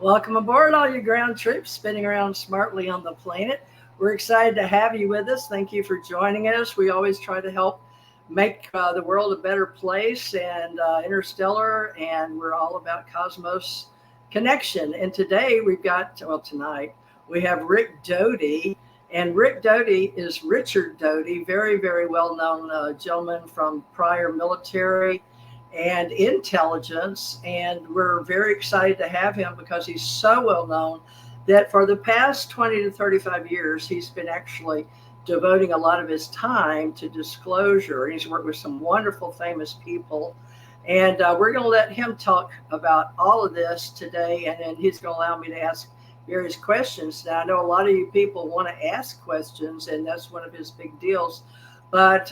Welcome aboard, all you ground troops spinning around smartly on the planet. We're excited to have you with us. Thank you for joining us. We always try to help make the world a better place and interstellar, and we're all about cosmos connection. And today tonight, we have Rick Doty. And Rick Doty is Richard Doty, very, very well-known gentleman from prior military and intelligence. And we're very excited to have him because he's so well-known that for the past 20 to 35 years, he's been actually devoting a lot of his time to disclosure. He's worked with some wonderful, famous people. And we're going to let him talk about all of this today. And then he's going to allow me to ask various questions. Now, I know a lot of you people want to ask questions, and that's one of his big deals. But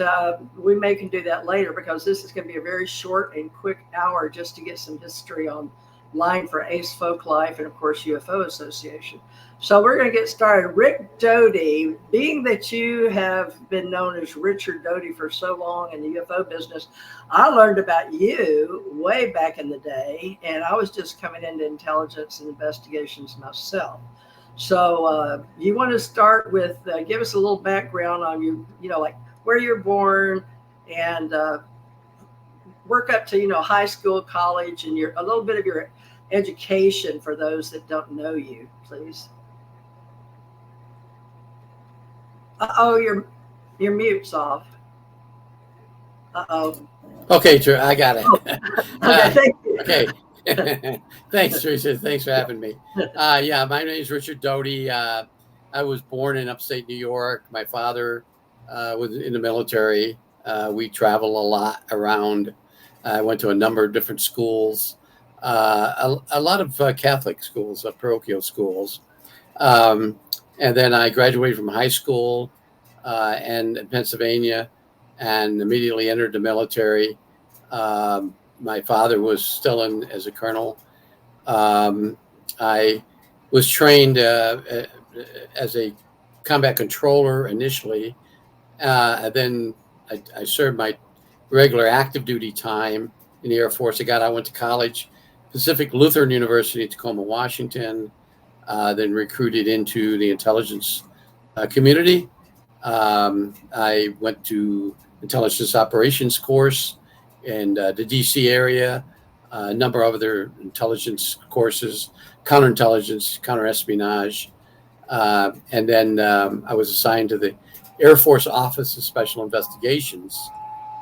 we can do that later because this is going to be a very short and quick hour just to get some history online for ACE Folklife and, of course, UFO Association. So we're going to get started. Rick Doty, being that you have been known as Richard Doty for so long in the UFO business, I learned about you way back in the day, and I was just coming into intelligence and investigations myself. So you want to start with, give us a little background on you, like where you're born and work up to, high school, college, and a little bit of your education for those that don't know you, please. Uh-oh, your mute's off. Uh-oh. Okay, Drew, I got it. Okay, thank you. Okay. Thanks, Theresa. Thanks for having me. Yeah, my name is Richard Doty. I was born in upstate New York. My father was in the military. We travel a lot around. I went to a number of different schools, a lot of Catholic schools, parochial schools. And then I graduated from high school and in Pennsylvania and immediately entered the military. My father was still in as a colonel. I was trained as a combat controller initially. Then I served my regular active duty time in the Air Force. I went to college, Pacific Lutheran University in Tacoma, Washington. Then recruited into the intelligence community. I went to intelligence operations course in the DC area, a number of other intelligence courses, counterintelligence, counterespionage. And then I was assigned to the Air Force Office of Special Investigations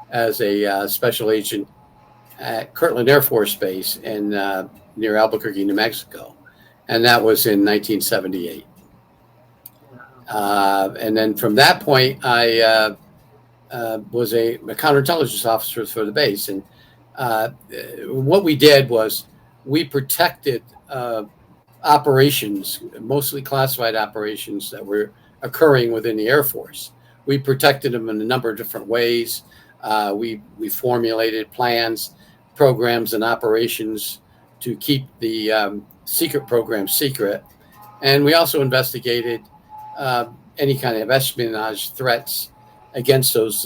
as a special agent at Kirtland Air Force Base in near Albuquerque, New Mexico. And that was in 1978. And then from that point, I was a counterintelligence officer for the base. And what we did was we protected operations, mostly classified operations that were occurring within the Air Force. We protected them in a number of different ways. We formulated plans, programs, and operations to keep the secret program secret. And we also investigated any kind of espionage threats against those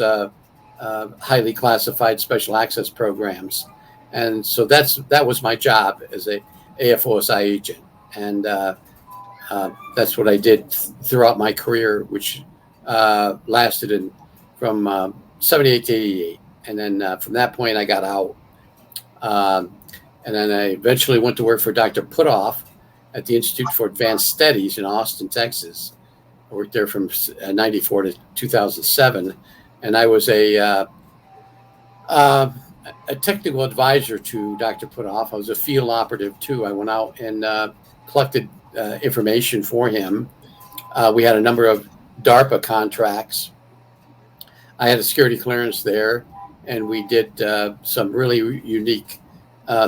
highly classified special access programs. And so that was my job as a AFOSI agent. And that's what I did throughout my career, which lasted from 78 to 88. And then from that point, I got out. And then I eventually went to work for Dr. Putoff at the Institute for Advanced Studies in Austin, Texas. I worked there from 94 to 2007. And I was a technical advisor to Dr. Putoff. I was a field operative, too. I went out and collected information for him. We had a number of DARPA contracts. I had a security clearance there, and we did some really unique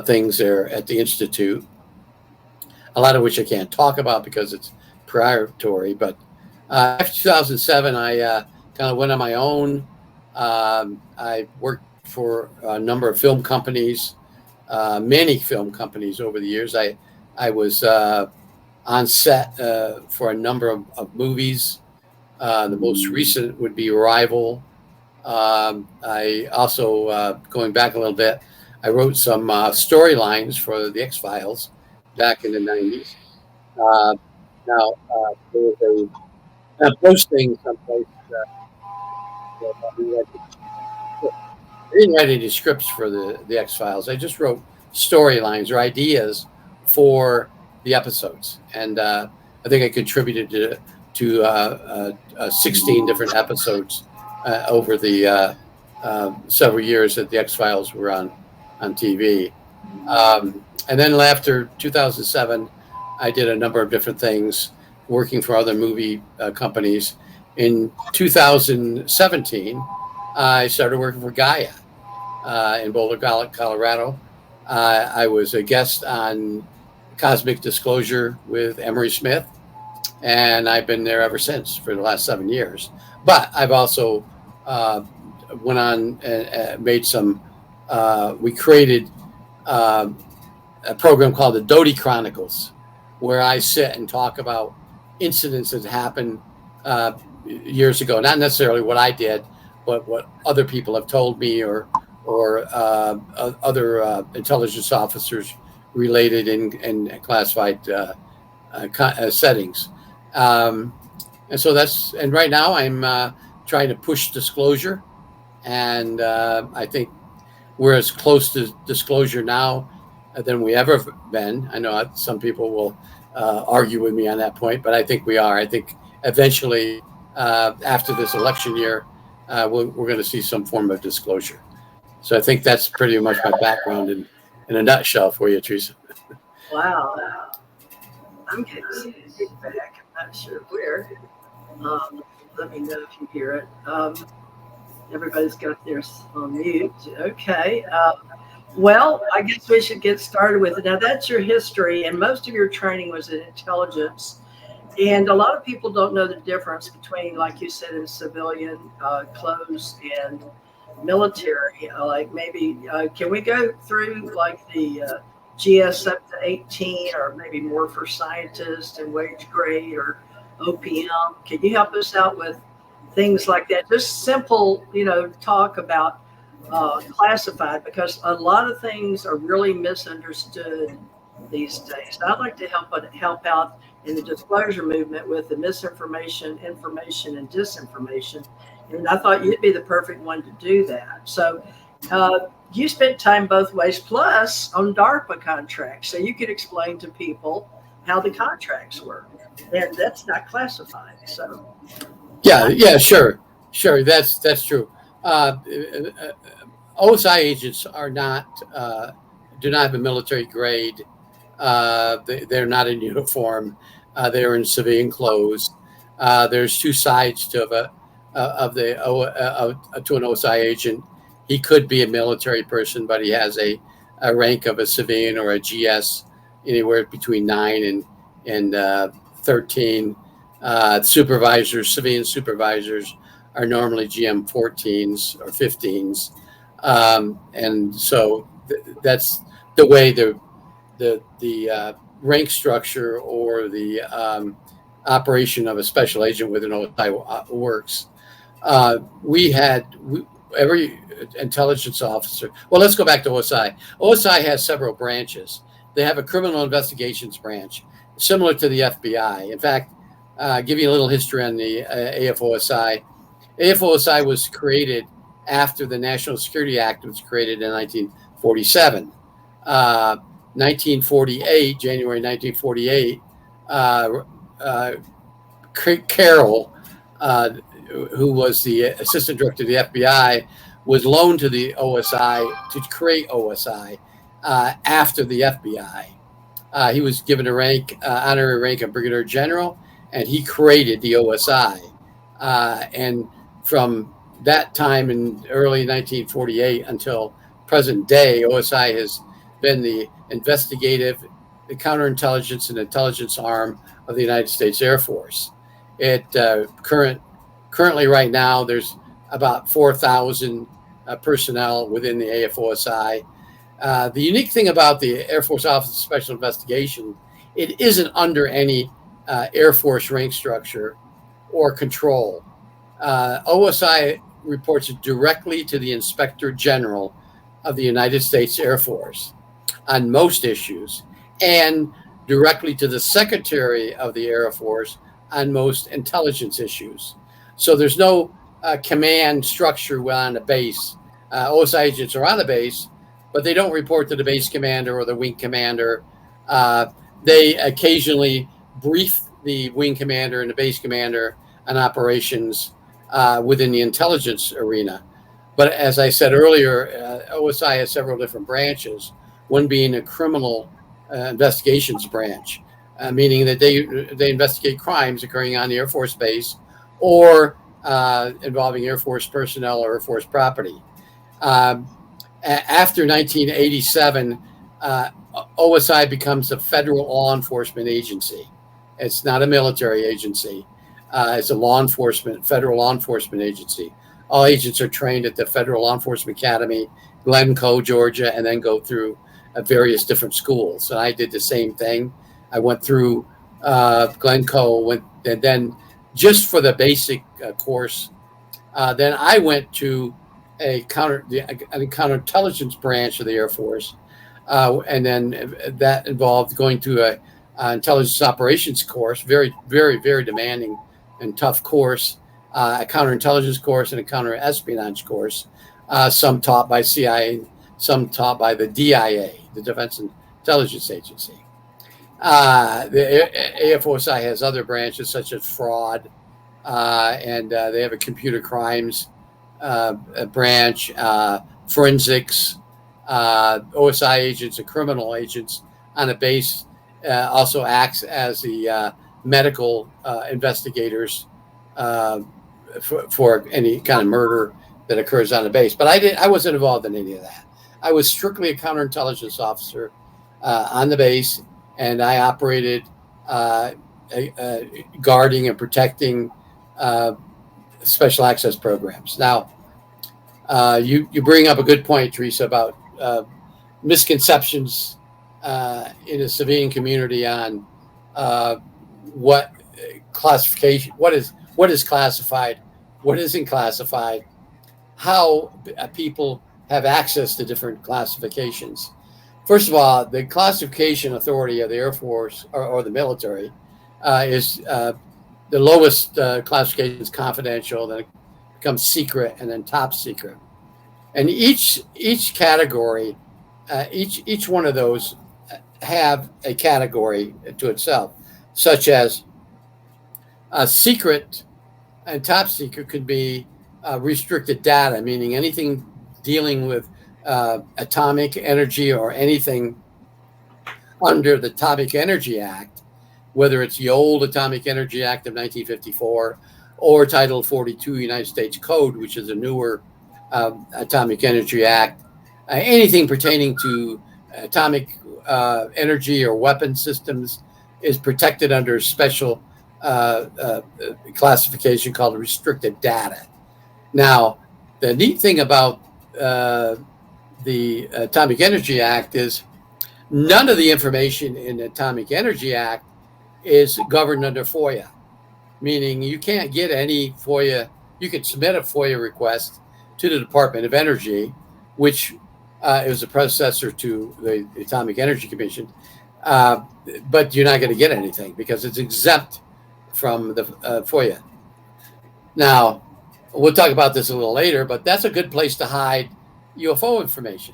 things there at the Institute, a lot of which I can't talk about because it's proprietary. But after 2007, I kind of went on my own. I worked for a number of film companies, many film companies over the years. I was on set for a number of movies. The most recent would be Arrival. I also, going back a little bit, I wrote some storylines for the X-Files, back in the 90s. Now, there was a posting someplace. I didn't write any scripts for the X-Files. I just wrote storylines or ideas for the episodes, and I think I contributed to 16 different episodes over the several years that the X-Files were on TV. And then after 2007, I did a number of different things, working for other movie companies. In 2017, I started working for Gaia in Boulder, Colorado. I was a guest on Cosmic Disclosure with Emery Smith, and I've been there ever since for the last 7 years. But I've also went on and made some. We created a program called the Doty Chronicles, where I sit and talk about incidents that happened years ago. Not necessarily what I did, but what other people have told me, or other intelligence officers related in classified settings. And so and right now I'm trying to push disclosure, and I think we're as close to disclosure now than we ever been. I know some people will argue with me on that point, but I think we are. I think eventually, after this election year, we're going to see some form of disclosure. So I think that's pretty much my background in a nutshell for you, Theresa. Wow. I'm getting some feedback. I'm not sure where. Let me know if you hear it. Everybody's got theirs on mute. Okay. Well, I guess we should get started with it. Now, that's your history, and most of your training was in intelligence. And a lot of people don't know the difference between, like you said, in civilian clothes and military. Like maybe, can we go through like the GS up to 18, or maybe more for scientists and wage grade or OPM? Can you help us out with things like that? Just simple, talk about classified, because a lot of things are really misunderstood these days. I'd like to help out in the disclosure movement with the misinformation, information, and disinformation. And I thought you'd be the perfect one to do that. So you spent time both ways, plus on DARPA contracts, so you could explain to people how the contracts work. And that's not classified. So yeah, sure, that's true. OSI agents are do not have a military grade. They're not in uniform. They're in civilian clothes. There's two sides to an OSI agent. He could be a military person, but he has a rank of a civilian or a GS, anywhere between 9 and 13. Civilian supervisors are normally GM 14s or 15s. And so that's the way the rank structure or the operation of a special agent with an OSI works. Every intelligence officer. Well, let's go back to OSI. OSI has several branches. They have a criminal investigations branch, similar to the FBI. In fact, give you a little history on the AFOSI. AFOSI was created after the National Security Act was created in 1947. 1948, January 1948, Carroll, who was the assistant director of the FBI, was loaned to the OSI to create OSI after the FBI. He was given a honorary rank of brigadier general, and he created the OSI. And from that time in early 1948 until present day, OSI has been the investigative, the counterintelligence and intelligence arm of the United States Air Force. Currently right now, there's about 4,000 personnel within the AFOSI. The unique thing about the Air Force Office of Special Investigation, it isn't under any Air Force rank structure or control. OSI reports directly to the Inspector General of the United States Air Force on most issues. And directly to the Secretary of the Air Force on most intelligence issues. So there's no command structure on the base. OSI agents are on the base, but they don't report to the base commander or the wing commander. They occasionally brief the wing commander and the base commander on operations within the intelligence arena. But as I said earlier, OSI has several different branches, one being a criminal investigations branch, meaning that they investigate crimes occurring on the Air Force base or involving Air Force personnel or Air Force property. After 1987, OSI becomes a federal law enforcement agency. It's not a military agency. It's a federal law enforcement agency. All agents are trained at the Federal Law Enforcement Academy, Glencoe, Georgia, and then go through various different schools. And I did the same thing. I went through Glencoe, and then just for the basic course, then I went to a counterintelligence branch of the Air Force, and then that involved going to a intelligence operations course, very, very, very demanding and tough course, a counterintelligence course and a counterespionage course, some taught by CIA, some taught by the DIA, the Defense Intelligence Agency. The AFOSI has other branches such as fraud, and they have a computer crimes branch, forensics, OSI agents and criminal agents on a base also acts as the medical investigators for any kind of murder that occurs on the base. But I wasn't involved in any of that. I was strictly a counterintelligence officer on the base, and I operated guarding and protecting special access programs. Now, you bring up a good point, Theresa, about misconceptions in the civilian community on what classification, what is classified, what isn't classified, how people have access to different classifications. First of all, the classification authority of the Air Force or the military is the lowest classification is confidential, then it becomes secret, and then top secret. And each category, each one of those have a category to itself, such as secret and top secret could be restricted data, meaning anything dealing with atomic energy or anything under the Atomic Energy Act, whether it's the old Atomic Energy Act of 1954 or Title 42 United States Code, which is a newer Atomic Energy Act, anything pertaining to atomic energy or weapon systems is protected under a special classification called restricted data. Now, the neat thing about the Atomic Energy Act is none of the information in the Atomic Energy Act is governed under FOIA, meaning you can't get any FOIA. You can submit a FOIA request to the Department of Energy, which is a predecessor to the Atomic Energy Commission, but you're not going to get anything because it's exempt from the FOIA. Now, we'll talk about this a little later, but that's a good place to hide UFO information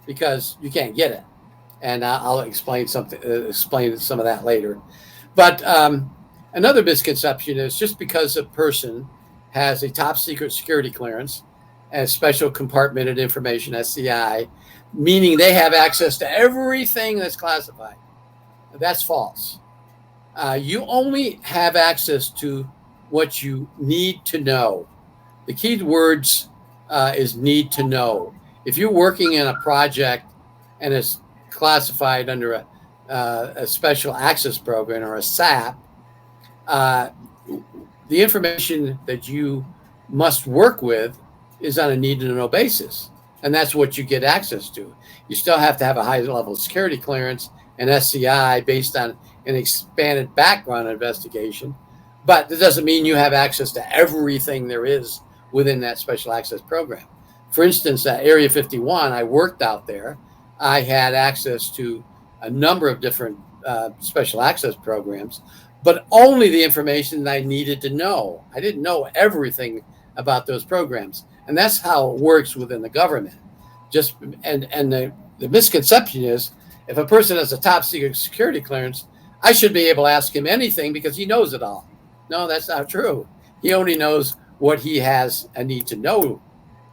because you can't get it. And I'll explain some of that later. But another misconception is just because a person has a top secret security clearance and special compartmented information, SCI, meaning they have access to everything that's classified. That's false. You only have access to what you need to know. The key words is need to know. If you're working in a project and it's classified under a special access program or a SAP, the information that you must work with is on a need to know basis. And that's what you get access to. You still have to have a high level of security clearance and SCI based on an expanded background investigation. But that doesn't mean you have access to everything there is within that special access program. For instance, at Area 51, I worked out there. I had access to a number of different special access programs, but only the information that I needed to know. I didn't know everything about those programs, and that's how it works within the government. The misconception is, if a person has a top secret security clearance, I should be able to ask him anything because he knows it all. No, that's not true. He only knows what he has a need to know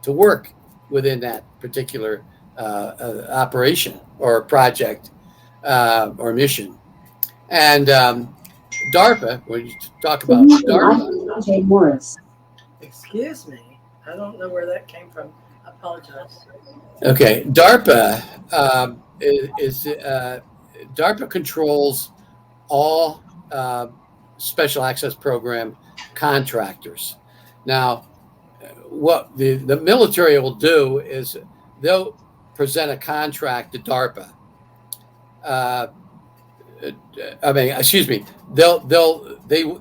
to work within that particular operation or project or mission. And DARPA, when you talk about DARPA. Jay Morris. Excuse me. I don't know where that came from. I apologize. Okay, DARPA DARPA controls all special access program contractors. Now, what the military will do is they'll present a contract to DARPA.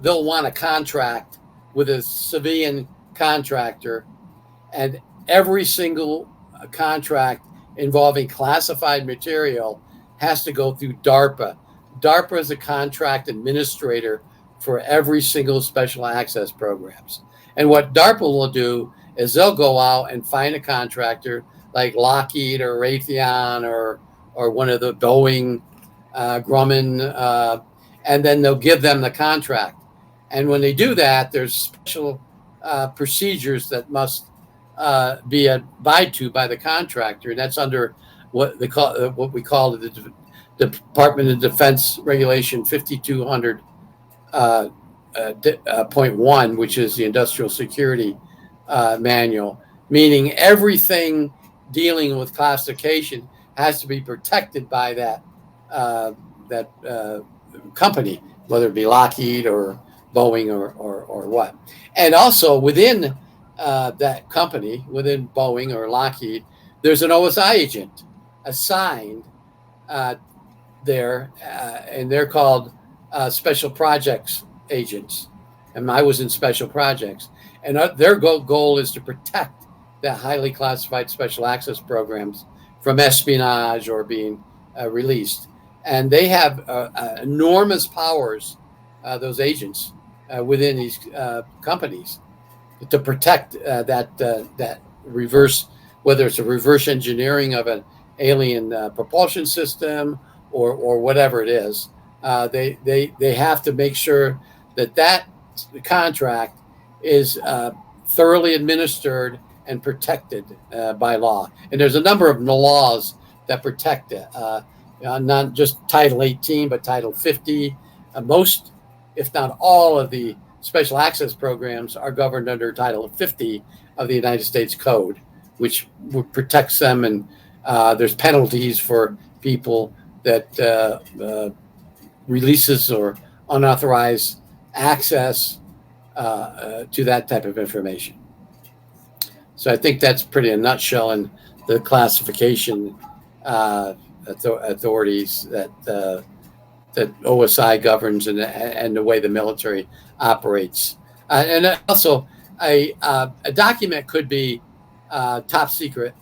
They'll want a contract with a civilian contractor, and every single contract involving classified material has to go through DARPA. DARPA is a contract administrator for every single special access programs. And what DARPA will do is they'll go out and find a contractor like Lockheed or Raytheon or one of the Boeing, Grumman, and then they'll give them the contract. And when they do that, there's special procedures that must be abided to by the contractor, and that's under what we call the Department of Defense Regulation 5200.1, which is the Industrial Security Manual, meaning everything dealing with classification has to be protected by that company, whether it be Lockheed or Boeing or what. And also within that company, within Boeing or Lockheed, there's an OSI agent assigned there, and they're called special projects agents. And I was in special projects, and their goal is to protect the highly classified special access programs from espionage or being released. And they have enormous powers, those agents within these companies, to protect that reverse, whether it's a reverse engineering of an alien propulsion system or whatever it is. They have to make sure that contract is thoroughly administered and protected by law. And there's a number of laws that protect it, not just Title 18, but Title 50. Most, if not all, of the special access programs are governed under Title 50 of the United States Code, which protects them, and there's penalties for people that releases or unauthorized access to that type of information. So I think that's pretty a nutshell in the classification authorities that OSI governs and the way the military operates. And also a document could be top secret,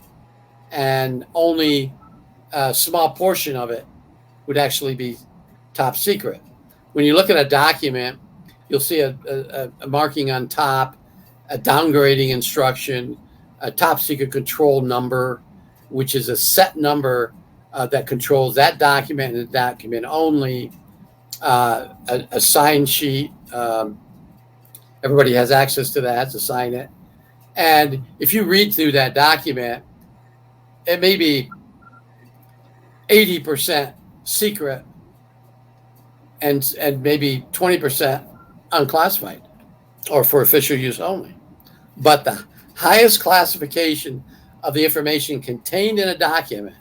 and only a small portion of it would actually be top secret. When you look at a document, you'll see a marking on top, a downgrading instruction, a top secret control number, which is a set number that controls that document and the document only, a sign sheet. Everybody has access to that to sign it. And if you read through that document, it may be 80% secret and maybe 20% unclassified or for official use only. But the highest classification of the information contained in a document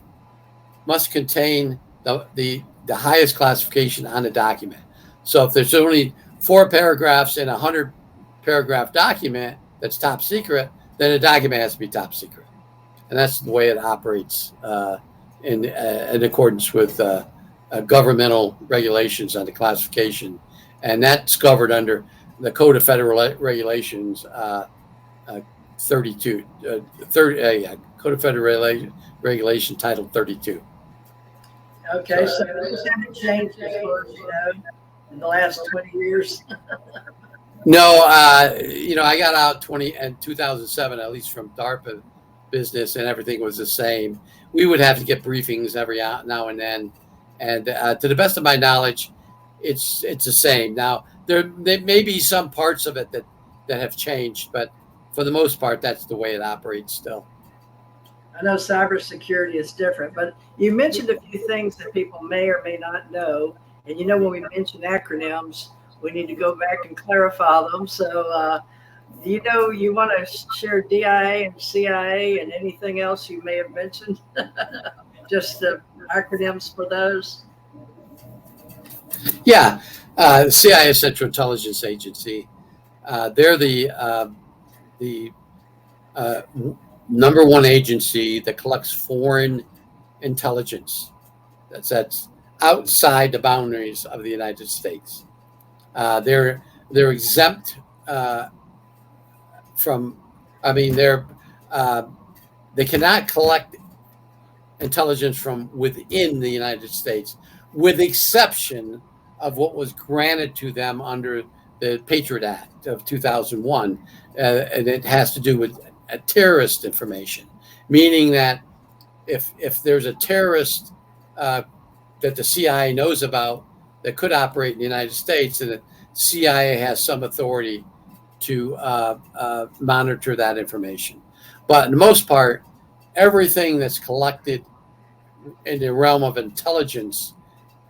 must contain the highest classification on the document. So if there's only 4 paragraphs in a 100-paragraph document that's top secret, then the document has to be top secret. And that's the way it operates in accordance with governmental regulations on the classification. And that's covered under the Code of Federal Regulations 32, Code of Federal Regulation Title 32. Okay, so things haven't changed as far as you know in the last 20 years. No, I got out in 2007, at least from DARPA business, and everything was the same. We would have to get briefings every now and then, and to the best of my knowledge, it's the same. Now there may be some parts of it that have changed, but for the most part, that's the way it operates still. I know cybersecurity is different, but you mentioned a few things that people may or may not know. And when we mention acronyms, we need to go back and clarify them. So, you want to share DIA and CIA and anything else you may have mentioned? Just the acronyms for those? Yeah, CIA, Central Intelligence Agency. They're the number one agency that collects foreign intelligence. That's outside the boundaries of the United States. They're exempt from. I mean, they cannot collect intelligence from within the United States, with exception of what was granted to them under the Patriot Act of 2001, and it has to do with terrorist information, meaning that if there's a terrorist that the CIA knows about that could operate in the United States, and the CIA has some authority to monitor that information. But in the most part, everything that's collected in the realm of intelligence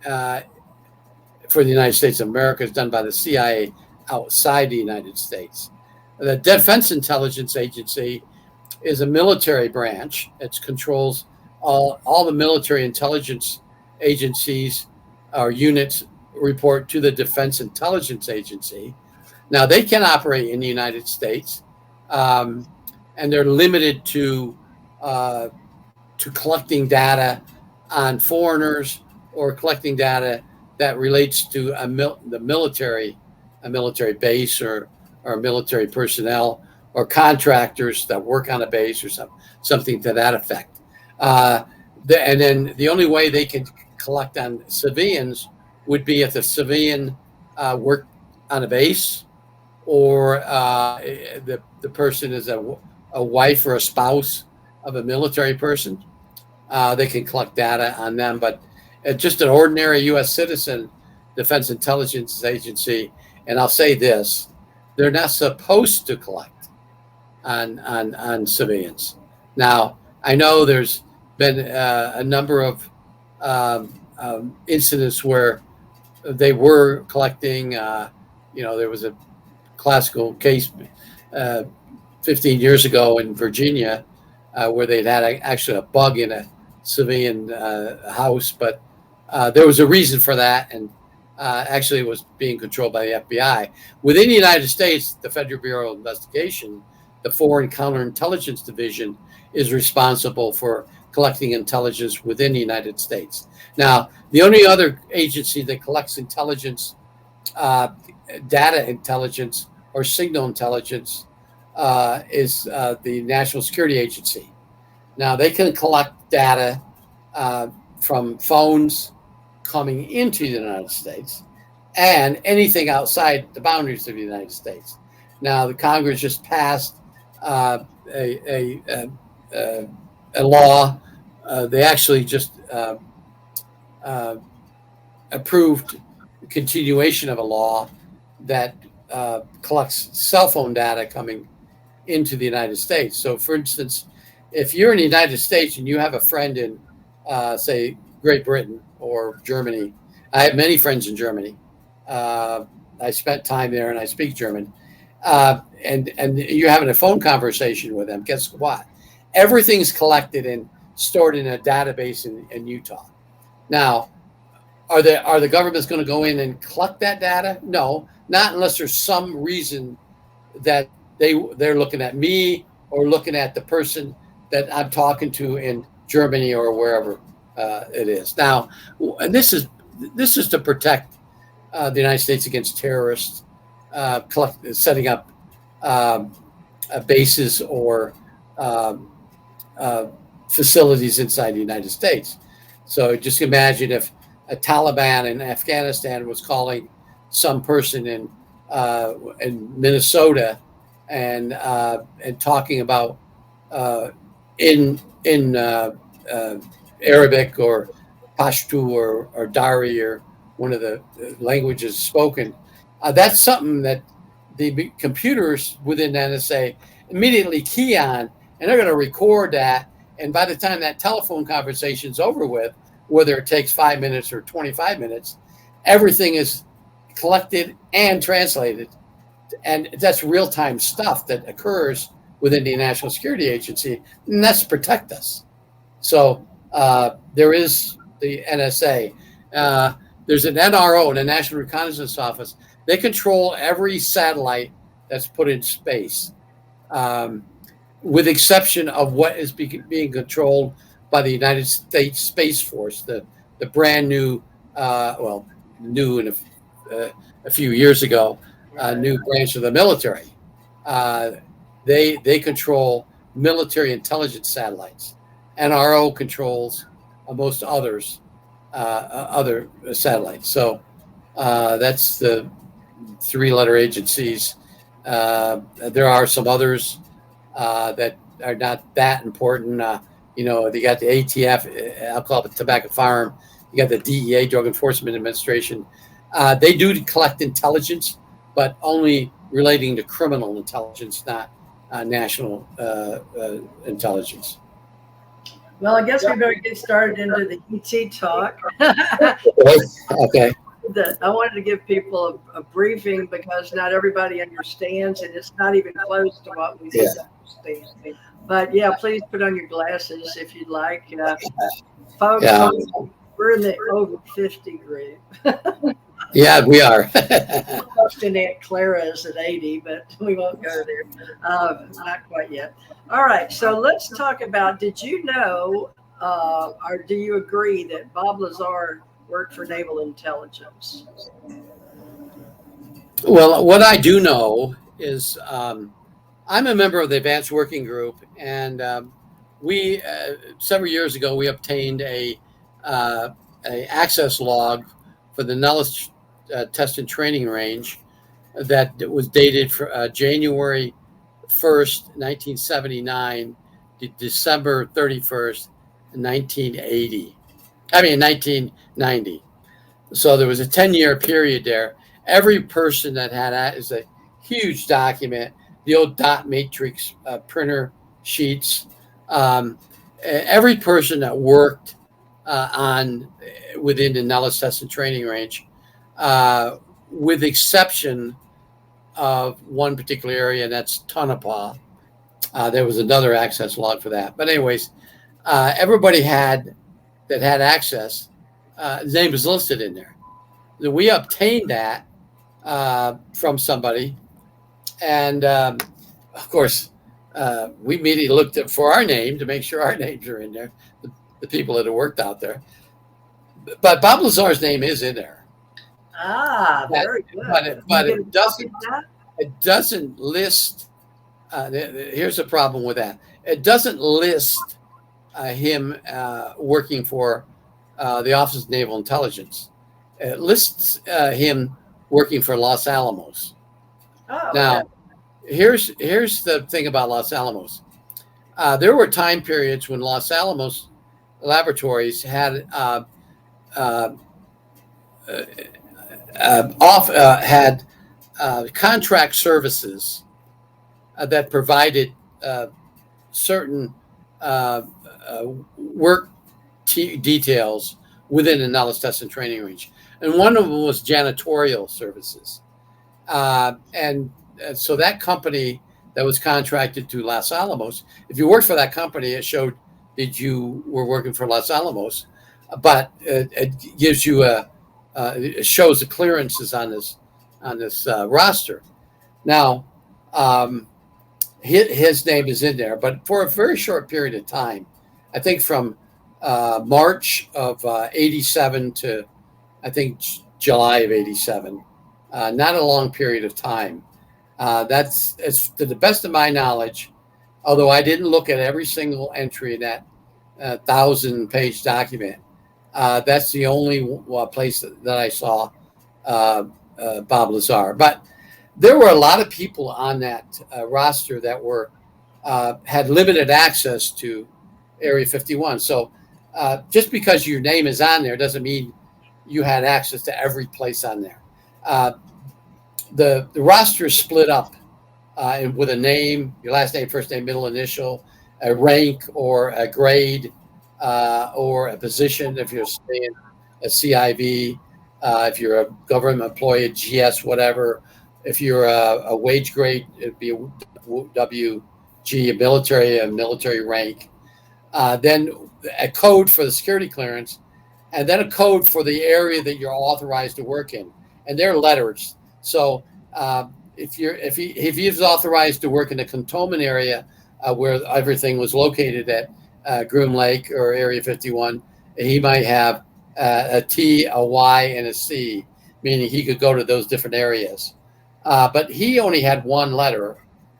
for the United States of America is done by the CIA outside the United States. The Defense Intelligence Agency is a military branch. It controls all the military intelligence agencies or units report to the Defense Intelligence Agency. Now, they can operate in the United States, and they're limited to collecting data on foreigners or collecting data that relates to the military, a military base or military personnel or contractors that work on a base or something to that effect. And then the only way they can collect on civilians would be if the civilian worked on a base, or the person is a wife or a spouse of a military person. They can collect data on them, but just an ordinary U.S. citizen, Defense Intelligence Agency, and I'll say this, they're not supposed to collect on civilians. Now, I know there's been a number of incidents where they were collecting. There was a classical case 15 years ago in Virginia where they'd had actually a bug in a civilian house, but there was a reason for that, and actually it was being controlled by the FBI. Within the United States, the Federal Bureau of Investigation, the Foreign Counterintelligence Division, is responsible for collecting intelligence within the United States. Now, the only other agency that collects intelligence, data intelligence or signal intelligence, is the National Security Agency. Now, they can collect data from phones coming into the United States and anything outside the boundaries of the United States. Now, the Congress just passed a law. They actually just approved the continuation of a law that collects cell phone data coming into the United States. So, for instance, if you're in the United States and you have a friend in, say, Great Britain or Germany, I have many friends in Germany. I spent time there and I speak German. And you're having a phone conversation with them. Guess what? Everything's collected and stored in a database in Utah. Now, are the governments going to go in and collect that data? No, not unless there's some reason that they're looking at me or looking at the person that I'm talking to in Germany or wherever it is. Now, and this is to protect the United States against terrorists setting up bases or facilities inside the United States. So just imagine if a Taliban in Afghanistan was calling some person in Minnesota and talking about in Arabic or Pashto or Dari or one of the languages spoken. That's something that the computers within NSA immediately key on, and they're going to record that. And by the time that telephone conversation is over with, whether it takes 5 minutes or 25 minutes, everything is collected and translated. And that's real-time stuff that occurs within the National Security Agency, and that's to protect us. So there is the NSA. There's an NRO, the National Reconnaissance Office. They control every satellite that's put in space, with exception of what is being controlled by the United States Space Force, the brand new, new in a few years ago, new branch of the military. They control military intelligence satellites. NRO controls most others, other satellites. So that's the 3-letter agencies. There are some others that are not that important. You got the ATF, I'll call it the Tobacco Farm. You got the DEA, Drug Enforcement Administration. They do collect intelligence, but only relating to criminal intelligence, not national intelligence. Well, I guess we better get started into the ET talk. Okay. I wanted to give people a briefing because not everybody understands, and it's not even close to what we understand. But yeah, please put on your glasses if you'd like. Folks, we're in the over 50 group. Yeah, we are. Most in Aunt Clara is at 80, but we won't go there. Not quite yet. All right, so let's talk about, did you know, or do you agree that Bob Lazar worked for Naval Intelligence? Well, what I do know is I'm a member of the Advanced Working Group, and we several years ago we obtained a access log for the Nellis Test and Training Range that was dated for January 1st, 1979 to December 31st, 1990. So there was a 10-year period there. Every person that had that is a huge document, the old dot matrix printer sheets. Every person that worked within the Nellis Test and Training Range, with exception of one particular area, and that's Tonopah. There was another access log for that. But anyways, everybody that had access, his name was listed in there. We obtained that from somebody. And of course, we immediately looked for our name to make sure our names are in there, the people that have worked out there. But Bob Lazar's name is in there. Very good. But it doesn't list. Here's the problem with that. It doesn't list him working for the Office of Naval Intelligence. It lists him working for Los Alamos. Now, here's the thing about Los Alamos. There were time periods when Los Alamos laboratories had contract services that provided certain work details within the Nellis Test and Training Range. And one of them was janitorial services. And so that company that was contracted to Los Alamos, if you worked for that company, it showed that you were working for Los Alamos, but it gives you it shows the clearances on this roster. Now, his name is in there, but for a very short period of time, I think from March of 87 to I think July of 87, not a long period of time. That's to the best of my knowledge, although I didn't look at every single entry in that 1,000-page document. That's the only place that I saw Bob Lazar. But there were a lot of people on that roster that were had limited access to Area 51. So just because your name is on there doesn't mean you had access to every place on there. The roster is split up with a name, your last name, first name, middle initial, a rank or a grade or a position if you're staying a CIV, if you're a government employee, a GS, whatever. If you're a wage grade, it'd be a WG, a military rank. Then a code for the security clearance, and then a code for the area that you're authorized to work in. And they're letters. So if he's authorized to work in the cantonment area where everything was located at Groom Lake or Area 51, he might have a T, a Y, and a C, meaning he could go to those different areas. But he only had one letter,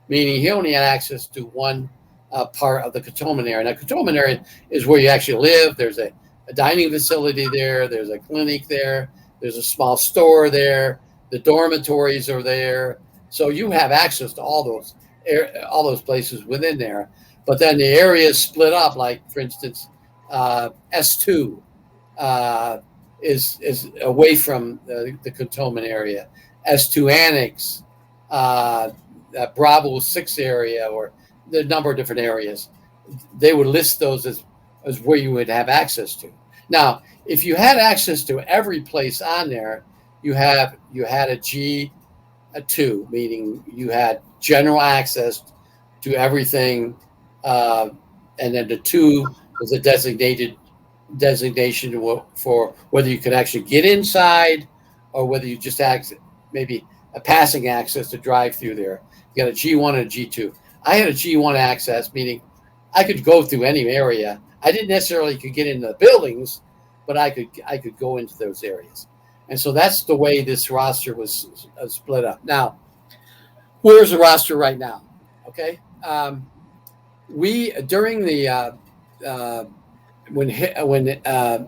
meaning he only had access to one part of the cantonment area. Now, cantonment area is where you actually live. There's a dining facility there. There's a clinic there. There's a small store there. The dormitories are there. So you have access to all those places within there. But then the area is split up. Like, for instance, S2 is away from the cantonment area. S2 Annex, Bravo 6 area, or the number of different areas. They would list those as where you would have access to. Now, if you had access to every place on there, you had a G2, meaning you had general access to everything, and then the 2 was a designation for whether you could actually get inside or whether you just maybe a passing access to drive through there. You got a G1 and a G2. I had a G1 access, meaning I could go through any area. I didn't necessarily could get into the buildings, but I could go into those areas. And so that's the way this roster was split up. Now, where's the roster right now? Okay. We, during the, when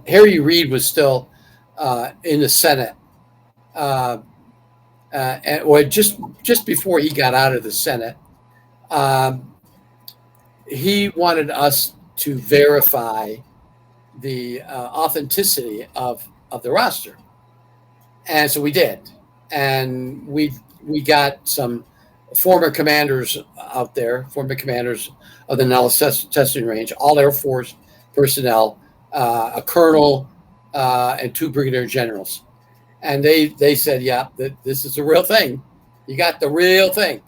Harry Reid was still in the Senate, or just before he got out of the Senate, he wanted us to verify the authenticity of the roster, and so we did, and we got some former commanders out there, former commanders of the Nellis testing range, all Air Force personnel, a colonel, and 2 brigadier generals. And they said, yeah, this is the real thing. You got the real thing.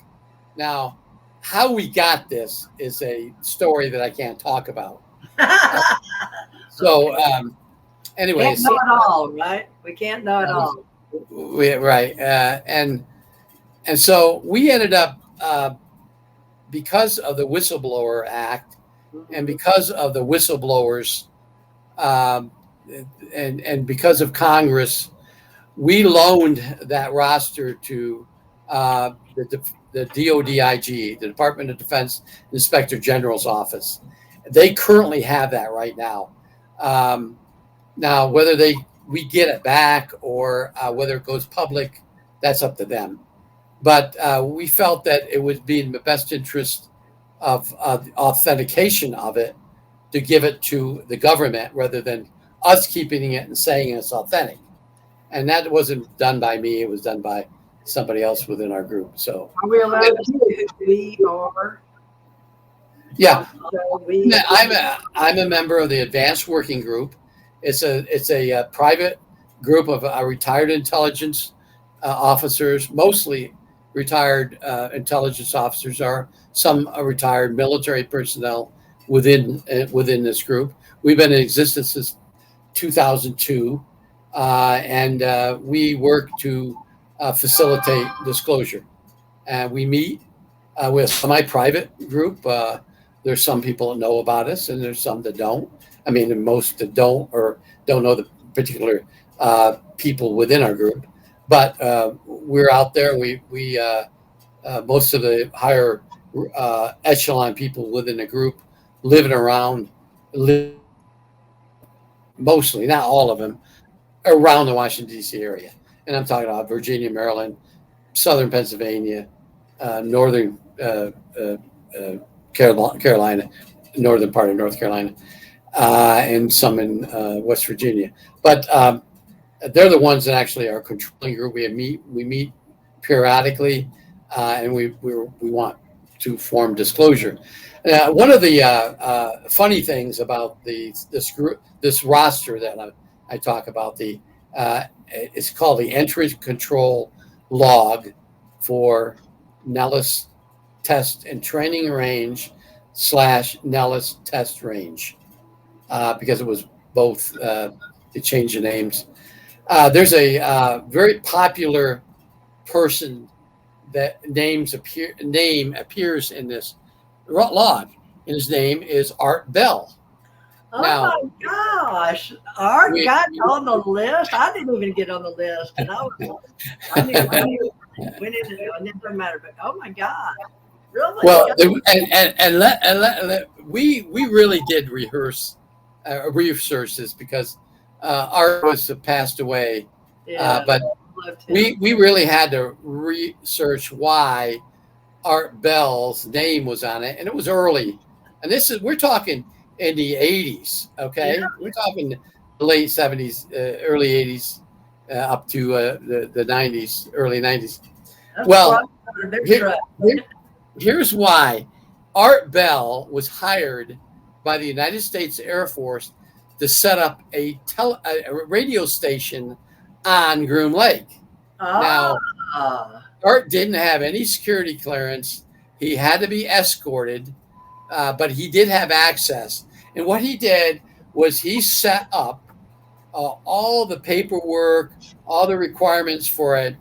Now, how we got this is a story that I can't talk about. So, anyways. Can't know it all, right? We can't know it all. Right. And so we ended up, because of the Whistleblower Act and because of the whistleblowers, and because of Congress, we loaned that roster to the DODIG, the Department of Defense Inspector General's office. They currently have that right now. Now, whether we get it back or whether it goes public, that's up to them. But we felt that it would be in the best interest of authentication of it to give it to the government rather than us keeping it and saying it's authentic. And that wasn't done by me. It was done by somebody else within our group. So are we allowed to say who we are? Yeah. So I'm a member of the Advanced Working Group. It's a private group of retired intelligence officers, mostly retired intelligence officers, are some retired military personnel within this group. We've been in existence since 2002. And we work to facilitate disclosure. And we meet with a semi-private group. There's some people that know about us, and there's some that don't. I mean, most that don't or don't know the particular people within our group. But we're out there. We most of the higher echelon people within the group living around mostly, not all of them, around the Washington, D.C. area. And I'm talking about Virginia, Maryland, southern Pennsylvania, northern Carolina, northern part of North Carolina, and some in West Virginia. But they're the ones that actually are controlling group. We meet periodically, and we want to form disclosure. One of the funny things about this roster that I talk about, it's called the entry control log for Nellis Test and Training Range / Nellis Test Range, because it was both. They changed the names. There's a very popular person that name appears in this log, and his name is Art Bell. Oh my gosh, Art got on the list. I didn't even get on the list, and I knew went into it. It doesn't matter, but oh my God, really? Well, we really did research this because Art was passed away, but we really had to research why Art Bell's name was on it, and it was early. And we're talking in the 80s, okay? Yeah. We're talking the late 70s, early 80s, up to the 90s, early 90s. That's well, here's why. Art Bell was hired by the United States Air Force to set up a radio station on Groom Lake. Now, Art didn't have any security clearance. He had to be escorted, but he did have access. And what he did was he set up all the paperwork, all the requirements for a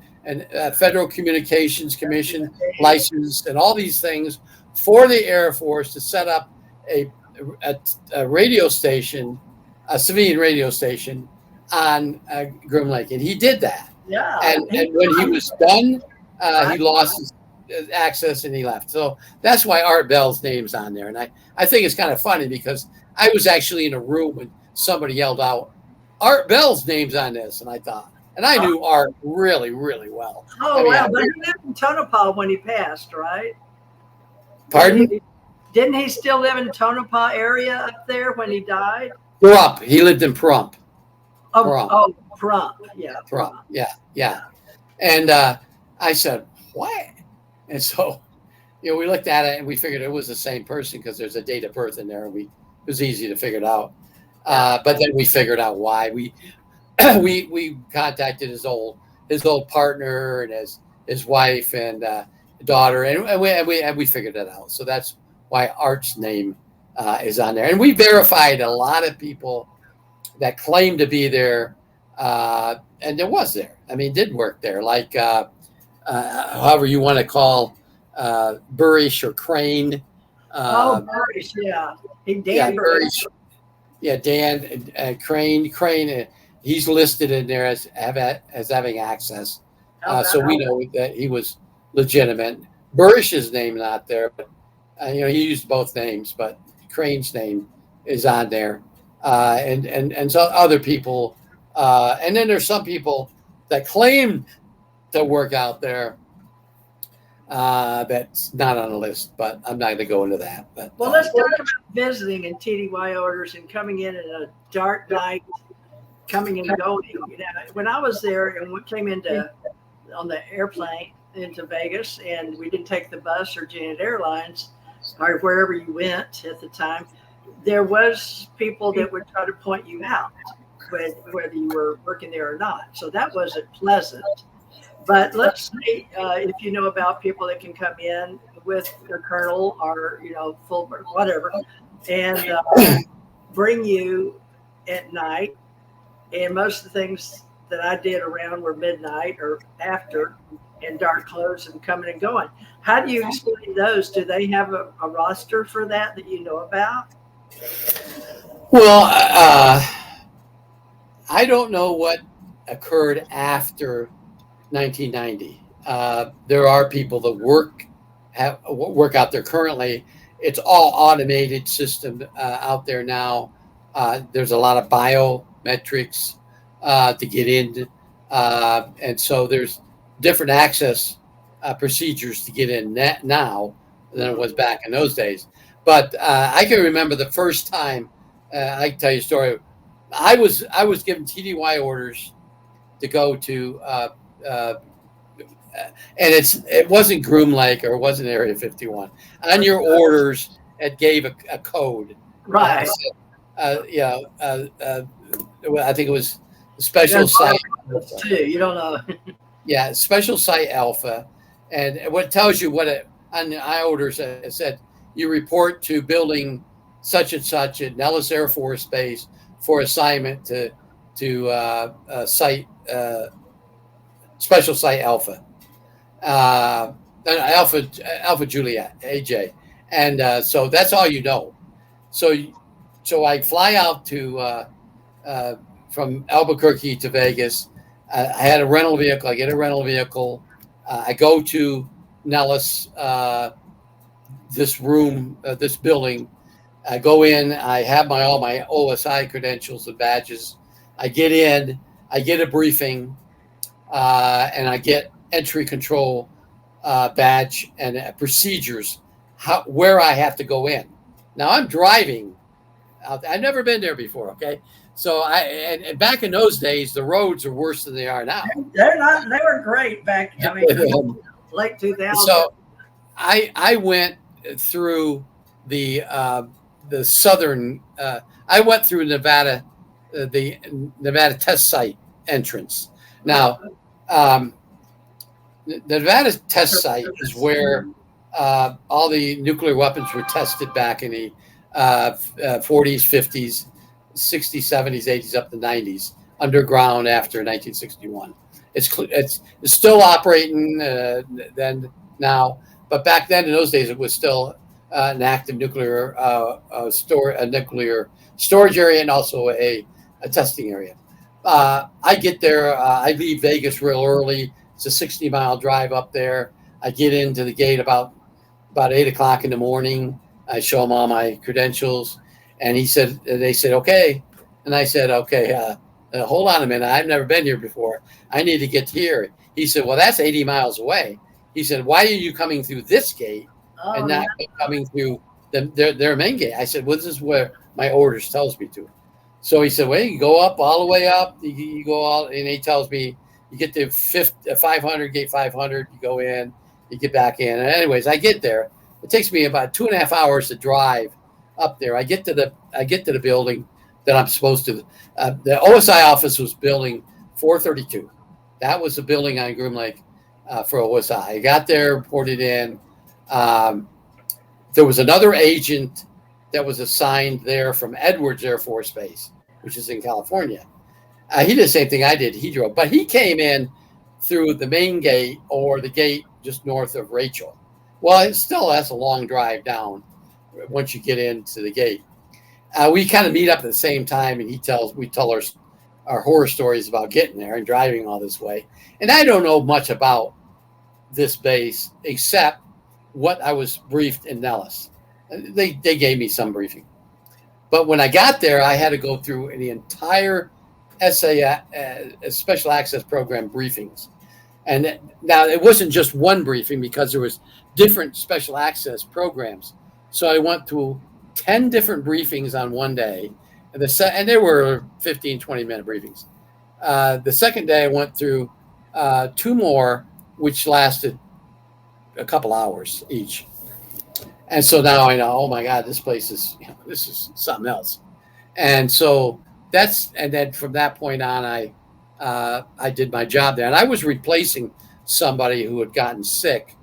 Federal Communications Commission license and all these things for the Air Force to set up a radio station, a civilian radio station on Groom Lake. And he did that. Yeah. And when he was done, he lost his access and he left. So that's why Art Bell's name's on there. And I think it's kind of funny because I was actually in a room when somebody yelled out, Art Bell's name's on this. And I thought, and I knew Art really, really well. Oh, wow. But he lived in Tonopah when he passed, right? Pardon? Didn't he still live in Tonopah area up there when he died? Pahrump. He lived in Pahrump. Pahrump. Yeah. Pahrump. Yeah. And I said, what? And so, we looked at it and we figured it was the same person because there's a date of birth in there. And it was easy to figure it out. But then we figured out why. We contacted his old partner and his wife and daughter, and we figured it out. So that's why Art's name is on there. And we verified a lot of people that claimed to be there, and there was there. I mean, did work there, like however you want to call Burish or Crane. Burish, yeah. Dan Burish. Yeah, Dan Crane. He's listed in there as having access. So we know that he was legitimate. Burish's name not there, but he used both names, but Crane's name is on there. And so other people, and then there's some people that claim to work out there that's not on the list, but I'm not going to go into that. But well, let's talk about visiting and TDY orders and coming in at a dark night, coming and going. When I was there and we came on the airplane into Vegas, and we didn't take the bus or Janet Airlines or wherever you went at the time, there was people that would try to point you out whether you were working there or not. So that wasn't pleasant. But let's say if you know about people that can come in with a colonel or full whatever, and bring you at night. And most of the things that I did around were midnight or after, in dark clothes and coming and going. How do you explain those? Do they have a roster for that you know about? Well, I don't know what occurred after 1990. There are people that work out there currently. It's all automated system out there now. There's a lot of biometrics to get in, and so there's different access procedures to get in now than it was back in those days. But I can remember the first time. I can tell you a story. I was given TDY orders to go to, and it wasn't Groom Lake or it wasn't Area 51. On your orders, it gave a code. Right. I think it was Special Site too. You don't know. Yeah, Special Site Alpha, and what tells you what it on the I orders it said you report to building such and such at Nellis Air Force Base for assignment to site Special Site Alpha, Alpha Juliet AJ, and so that's all you know. So I fly out to from Albuquerque to Vegas. I had a rental vehicle. I get a rental vehicle. I go to Nellis, this room, this building. I go in. I have all my OSI credentials and badges. I get in. I get a briefing, and I get entry control badge and procedures. Where I have to go in. Now I'm driving. I've never been there before. Okay. So and back in those days, the roads are worse than they are now. They're not. They were great back. I mean, late 2000. So I went through the southern. I went through Nevada, the Nevada test site entrance. Now, the Nevada test site is where all the nuclear weapons were tested back in the 40s, 50s. 60s, 70s, 80s, up to 90s, underground after 1961. It's still operating then now, but back then in those days it was still an active nuclear nuclear storage area and also a testing area. I get there. I leave Vegas real early. It's a 60-mile drive up there. I get into the gate about 8 o'clock in the morning. I show them all my credentials. And they said, okay. And I said, okay, hold on a minute. I've never been here before. I need to get here. He said, well, that's 80 miles away. He said, why are you coming through this gate and not coming through their main gate? I said, well, this is where my orders tells me to. So he said, well, you go up all the way up. You go all, and he tells me you get to 500, gate 500. You go in, you get back in. And anyways, I get there. It takes me about 2.5 hours to drive up there. I get to the building that I'm supposed to. The OSI office was building 432. That was the building on Groom Lake for OSI. I got there, reported in. There was another agent that was assigned there from Edwards Air Force Base, which is in California. He did the same thing I did. He drove, but he came in through the main gate or the gate just north of Rachel. Well, that's a long drive down once you get into the gate. We kind of meet up at the same time, and we tell our horror stories about getting there and driving all this way. And I don't know much about this base except what I was briefed in Nellis. They gave me some briefing. But when I got there, I had to go through the entire Special Access Program briefings. And now it wasn't just one briefing because there was different special access programs. So I went through 10 different briefings on one day, and they were 15, 20-minute briefings. The second day I went through 2 more, which lasted a couple hours each. And so now I know, oh my God, this place is, this is something else. And so and then from that point on, I did my job there. And I was replacing somebody who had gotten sick.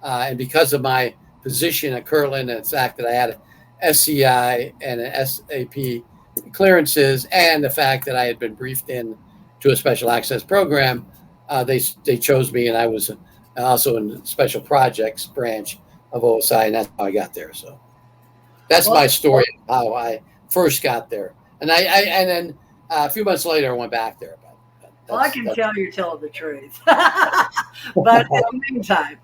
And because of my position at Kirtland and the fact that I had SCI and an SAP clearances and the fact that I had been briefed in to a special access program, they chose me, and I was also in the special projects branch of OSI, and that's how I got there. So that's my story of how I first got there. And then a few months later, I went back there. Well, I can tell you're telling the truth. But in the meantime,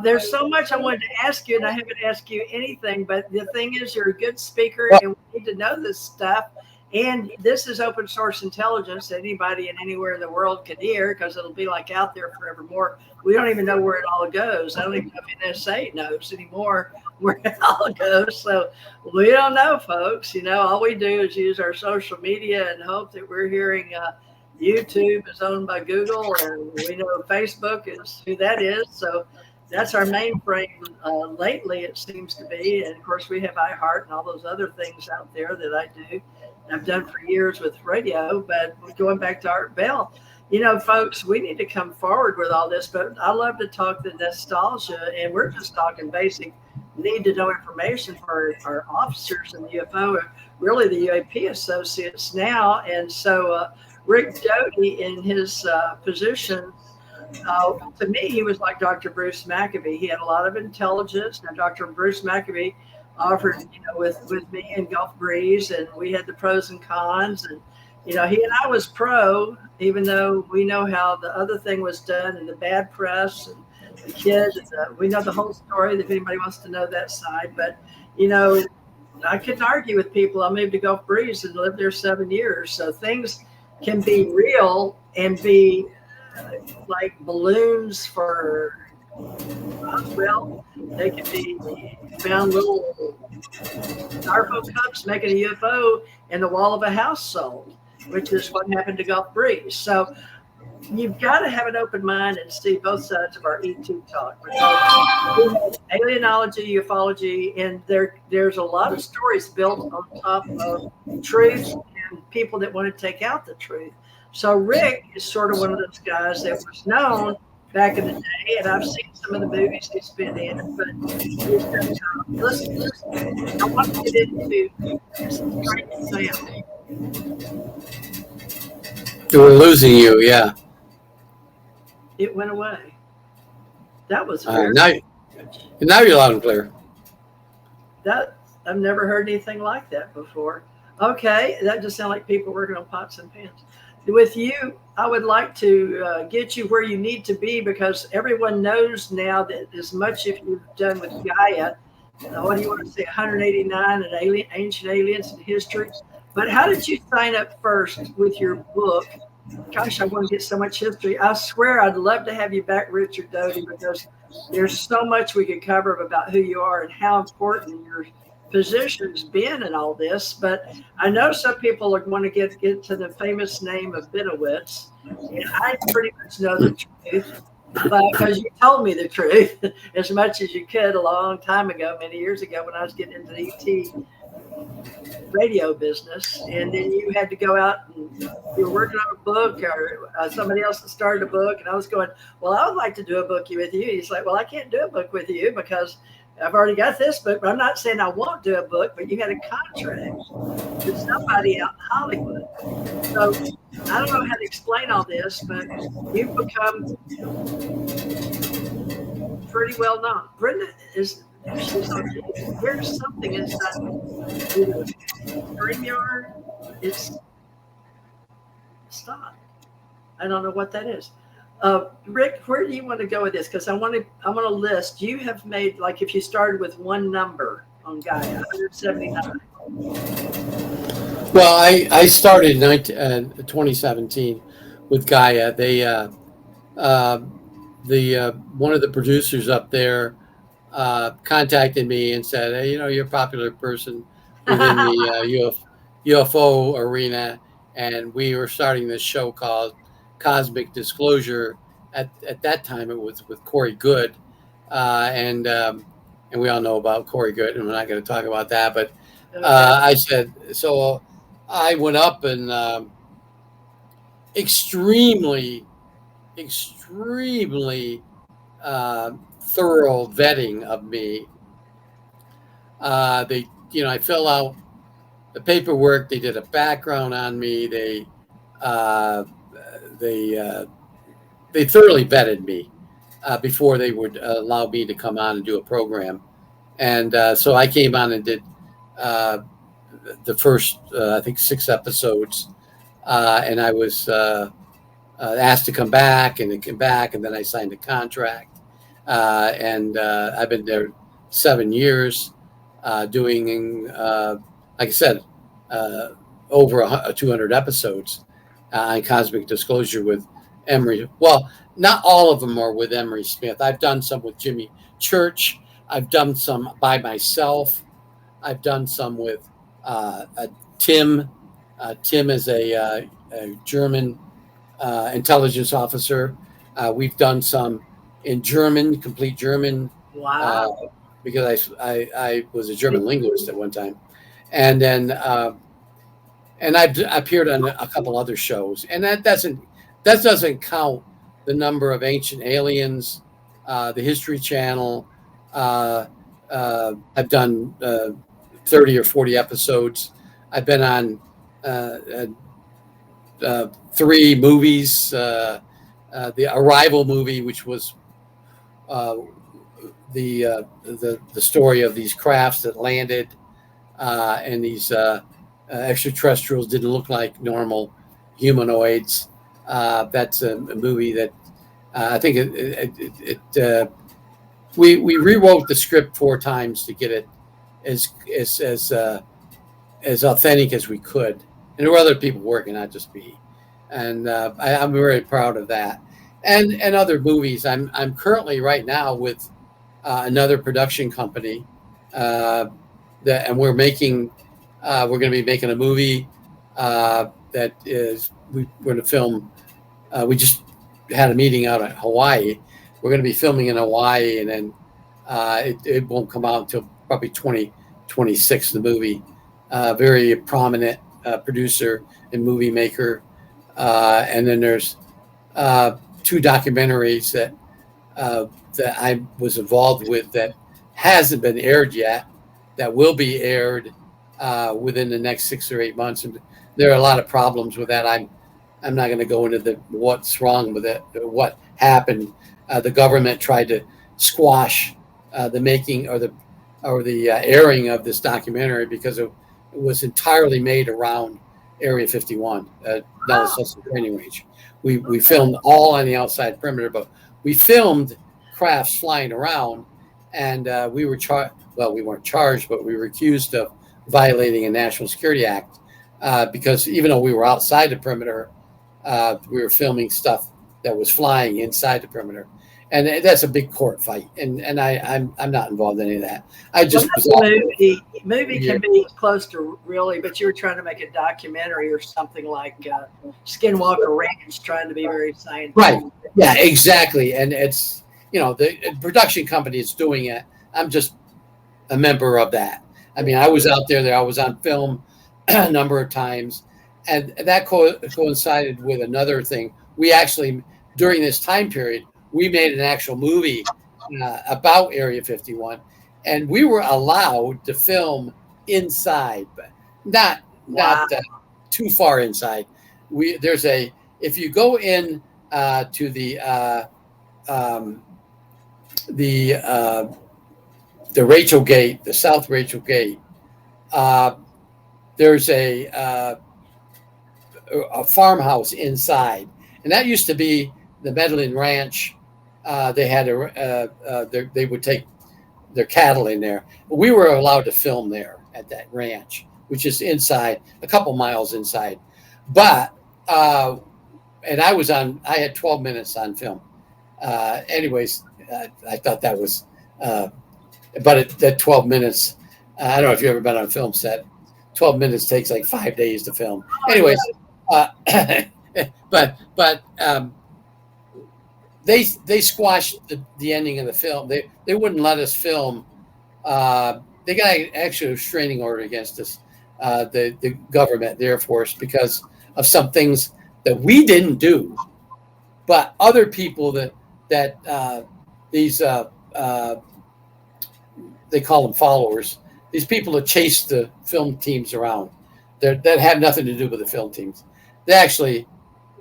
there's so much I wanted to ask you, and I haven't asked you anything. But the thing is, you're a good speaker, and we need to know this stuff. And this is open source intelligence that anybody and anywhere in the world can hear, because it'll be like out there forevermore. We don't even know where it all goes. I don't even know if NSA knows anymore where it all goes. So we don't know, folks. You know, all we do is use our social media and hope that we're hearing YouTube is owned by Google, and we know Facebook is who that is. So that's our mainframe lately, it seems to be. And of course, we have iHeart and all those other things out there that I do. I've done for years with radio. But going back to Art Bell, you know, folks, we need to come forward with all this. But I love to talk the nostalgia, and we're just talking basic need to know information for our officers in the UFO, really the UAP associates now. And so Rick Doty, in his position, to me, he was like Dr. Bruce Maccabee. He had a lot of intelligence. Now, Dr. Bruce Maccabee offered, you know, with me and Gulf Breeze, and we had the pros and cons. And, you know, he and I was pro, even though we know how the other thing was done and the bad press and the kids. We know the whole story if anybody wants to know that side. But, you know, I couldn't argue with people. I moved to Gulf Breeze and lived there 7 years. So things can be real and be like balloons for, well, they can be found little styrofoam cups making a UFO in the wall of a house sold, which is what happened to Gulf Breeze. So you've got to have an open mind and see both sides of our ET talk. Alienology, ufology, and there's a lot of stories built on top of truth and people that want to take out the truth. So Rick is sort of one of those guys that was known back in the day, and I've seen some of the movies he's been in. But listen, I want to get into some strange sound. We're losing you, yeah. It went away. That was weird. Now you're loud and clear. That I've never heard anything like that before. Okay, that just sounds like people working on pots and pans. With you, I would like to get you where you need to be, because everyone knows now that as much if you've done with Gaia, what do you want to say, 189 and ancient aliens in history. But how did you sign up first with your book? Gosh, I want to get so much history. I swear I'd love to have you back, Richard Doty, because there's so much we could cover about who you are and how important your position's been in all this. But I know some people are going to get to the famous name of Bidowitz, and I pretty much know the truth, but because you told me the truth as much as you could a long time ago, many years ago, when I was getting into the ET radio business. And then you had to go out and you were working on a book, or somebody else that started a book, and I was going, well, I would like to do a book with you. He's like, well, I can't do a book with you because I've already got this book. But I'm not saying I won't do a book, but you had a contract with somebody out in Hollywood. So I don't know how to explain all this, but you've become pretty well known. Brenda is, there's something inside the StreamYard. It's stop. I don't know what that is. Rick, where do you want to go with this? Because I want to list. You have made, like, if you started with one number on Gaia, 179. Well, I started in 2017 with Gaia. They one of the producers up there contacted me and said, hey, you know, you're a popular person within the UFO arena, and we were starting this show called Cosmic Disclosure. At that time, it was with Corey Goode, and we all know about Corey Goode, and we're not going to talk about that. But I said, so I went up and extremely thorough vetting of me. They, you know, I fill out the paperwork. They did a background on me. They thoroughly vetted me before they would allow me to come on and do a program. And so I came on and did the first, I think, 6 episodes. And I was asked to come back, and it came back, and then I signed a contract, and I've been there 7 years, doing, like I said, over 200 episodes on Cosmic Disclosure with Emery. Well, not all of them are with Emery Smith. I've done some with Jimmy Church. I've done some by myself. I've done some with Tim. Tim is a German intelligence officer. We've done some in German, complete German. Wow. Because I was a German linguist at one time. And then and I've appeared on a couple other shows. And that doesn't count the number of Ancient Aliens, the History Channel. I've done 30 or 40 episodes. I've been on 3 movies. The Arrival movie, which was the story of these crafts that landed, and these extraterrestrials didn't look like normal humanoids. That's a movie that I think we rewrote the script 4 times to get it as authentic as we could, and there were other people working, not just me, and I'm very proud of that. And other movies. I'm currently right now with another production company and we're making we're going to be making a movie that is we're going to film. We just had a meeting out at Hawaii. We're going to be filming in Hawaii, and then it won't come out until probably 2026. The movie, very prominent producer and movie maker, and then there's 2 documentaries that I was involved with that hasn't been aired yet, that will be aired within the next 6 or 8 months. And there are a lot of problems with that. I'm not going to go into what's wrong with it, what happened. The government tried to squash the making or the airing of this documentary because it was entirely made around Area 51, Nellis Hudson Training Range. We filmed all on the outside perimeter, but we filmed crafts flying around, and we were charged. Well, we weren't charged, but we were accused of violating a National Security Act because even though we were outside the perimeter, we were filming stuff that was flying inside the perimeter, and that's a big court fight. And I'm not involved in any of that. I just movie can be close to really, but you were trying to make a documentary or something like Skinwalker Ranch, trying to be very scientific. Right. Yeah, exactly. And it's, the production company is doing it. I'm just a member of that. I mean, I was out there. I was on film a number of times, and that coincided with another thing. We actually, during this time period, we made an actual movie about Area 51, and we were allowed to film inside, but not too far inside. If you go in to the Rachel Gate, the South Rachel Gate, there's a farmhouse inside, and that used to be the Medellin Ranch. They had they would take their cattle in there. But we were allowed to film there at that ranch, which is inside, a couple miles inside. But and I had 12 minutes on film. Anyways, I thought that was, but that 12 minutes, I don't know if you've ever been on a film set. 12 minutes takes like 5 days to film. Anyways, but they squashed the ending of the film. They wouldn't let us film. They got actually a restraining order against us, the government, the Air Force, because of some things that we didn't do, but other people that these they call them followers. These people that chase the film teams around, that had nothing to do with the film teams. They actually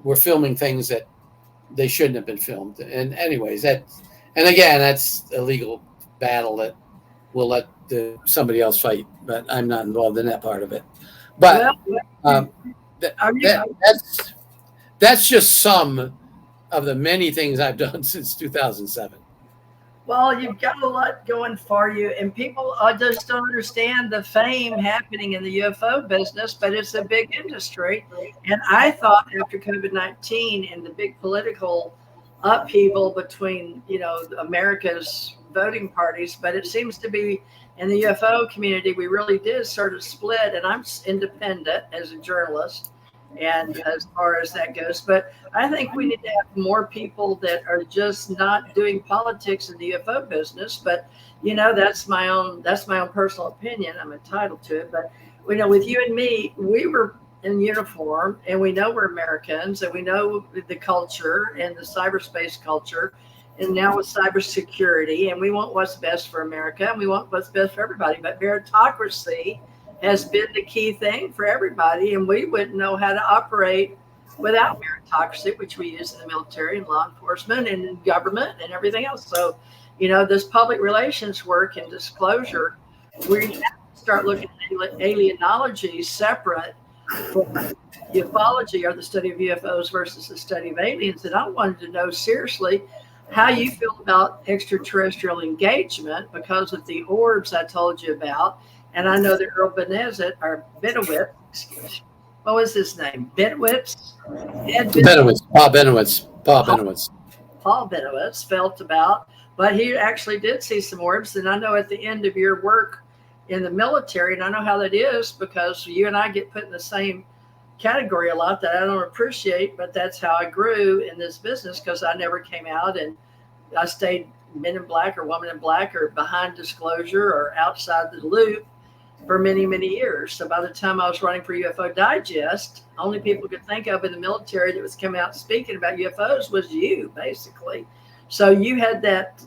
were filming things that they shouldn't have been filmed. And anyways, that's a legal battle that we'll let somebody else fight, but I'm not involved in that part of it. But that's that's just some of the many things I've done since 2007. Well, you've got a lot going for you, and people just don't understand the fame happening in the UFO business, but it's a big industry. And I thought after COVID-19 and the big political upheaval between, America's voting parties, but it seems to be in the UFO community, we really did sort of split. And I'm independent as a journalist, and as far as that goes, but I think we need to have more people that are just not doing politics in the UFO business. But that's my own personal opinion. I'm entitled to it. But with you and me, we were in uniform, and we know we're Americans, and we know the culture and the cyberspace culture, and now with cybersecurity, and we want what's best for America, and we want what's best for everybody. But meritocracy has been the key thing for everybody, and we wouldn't know how to operate without meritocracy, which we use in the military and law enforcement and in government and everything else. So, this public relations work and disclosure, we have to start looking at alienology separate from ufology, or the study of UFOs, versus the study of aliens. And I wanted to know seriously how you feel about extraterrestrial engagement because of the orbs I told you about. And I know that Earl Benowitz, what was his name? Benowitz? Paul Benowitz felt about, but he actually did see some orbs. And I know at the end of your work in the military, and I know how that is because you and I get put in the same category a lot that I don't appreciate, but that's how I grew in this business, because I never came out, and I stayed men in black or woman in black or behind disclosure or outside the loop for many, many years. So by the time I was running for UFO Digest, only people could think of in the military that was coming out speaking about UFOs was you, basically. So you had that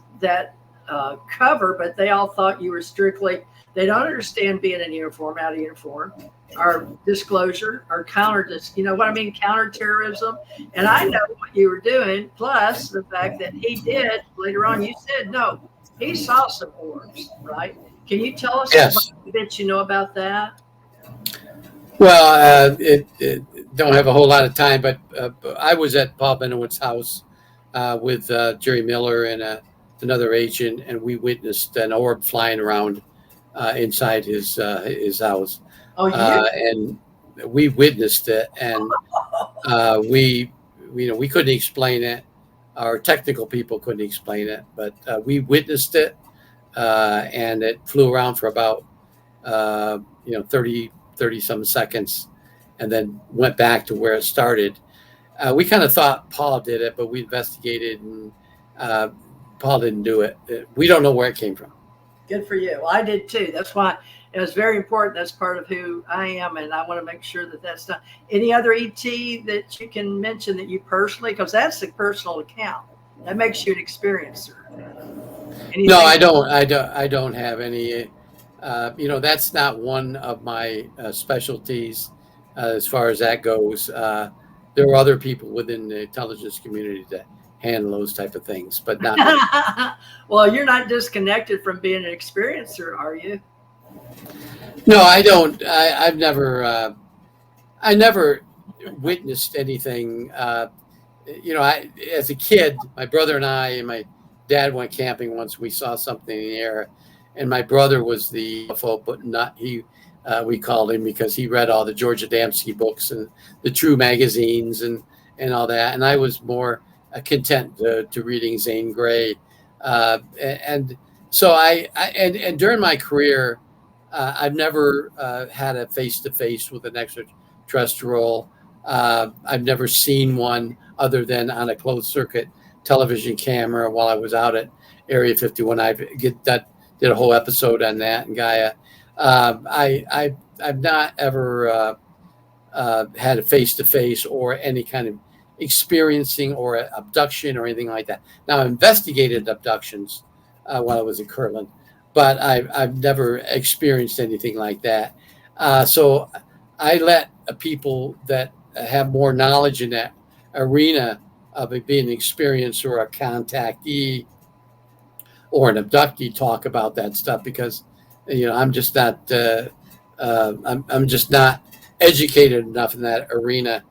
cover, but they all thought you were strictly, they don't understand being in uniform, out of uniform, or disclosure, or counterterrorism. And I know what you were doing, plus the fact that he did, later on you said, no, he saw some orbs, right? Can you tell us a bit about that? Well, don't have a whole lot of time, but I was at Paul Benowitz's house with Jerry Miller and another agent, and we witnessed an orb flying around inside his house. Oh, yeah. And we witnessed it, and we couldn't explain it. Our technical people couldn't explain it, but we witnessed it. And it flew around for about 30 some seconds, and then went back to where it started. We kind of thought Paul did it, but we investigated, and Paul didn't do it. We don't know where it came from. Good for you. Well, I did too. That's why it was very important. That's part of who I am, and I want to make sure that that's done. Any other ET that you can mention that you personally, because that's a personal account, that makes you an experiencer. Anything? No, I don't have any. That's not one of my specialties as far as that goes. There are other people within the intelligence community that handle those type of things, but not. Well, you're not disconnected from being an experiencer, are you? No, I don't. I never witnessed anything. As a kid, my brother and I and my dad went camping once. We saw something in the air, and my brother was the UFO, but not he. We called him because he read all the George Adamski books and the True magazines and all that, and I was more content to reading Zane Grey, and so I during my career, I've never had a face-to-face with an extraterrestrial. I've never seen one other than on a closed circuit television camera while I was out at Area 51. I did a whole episode on that in Gaia. I've not ever had a face-to-face or any kind of experiencing or abduction or anything like that. Now, I investigated abductions while I was in Kirtland, but I've never experienced anything like that. So I let people that have more knowledge in that arena of it being an experience or a contactee or an abductee talk about that stuff, because I'm just not I'm just not educated enough in that arena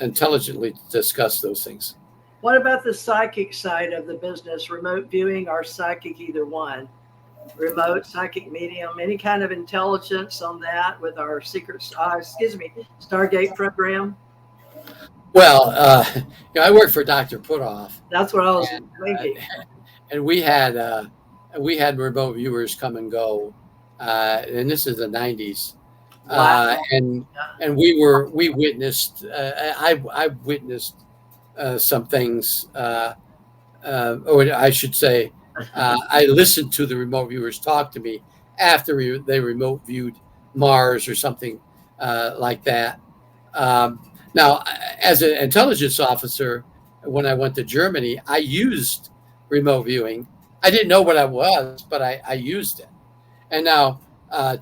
intelligently discuss those things. What about the psychic side of the business? Remote viewing or psychic, either one? Remote, psychic, medium, any kind of intelligence on that with our Stargate program? Well, I work for Dr. Putoff. That's what I was thinking. And we had remote viewers come and go, and this is the 90s. Wow. And we witnessed. I witnessed some things, or I should say, I listened to the remote viewers talk to me after they remote viewed Mars or something like that. Now, as an intelligence officer, when I went to Germany, I used remote viewing. I didn't know what I was, but I used it. And now,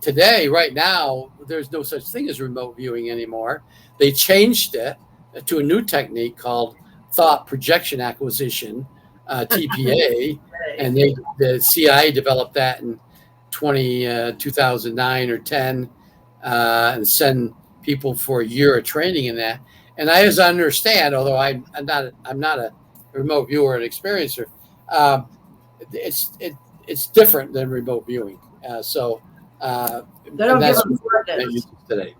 today, right now, there's no such thing as remote viewing anymore. They changed it to a new technique called thought projection acquisition, TPA, and the CIA developed that in 2009 or 10, and send people for a year of training in that. And as I understand, although I'm not a remote viewer and experiencer, it's different than remote viewing. They don't give them coordinates today.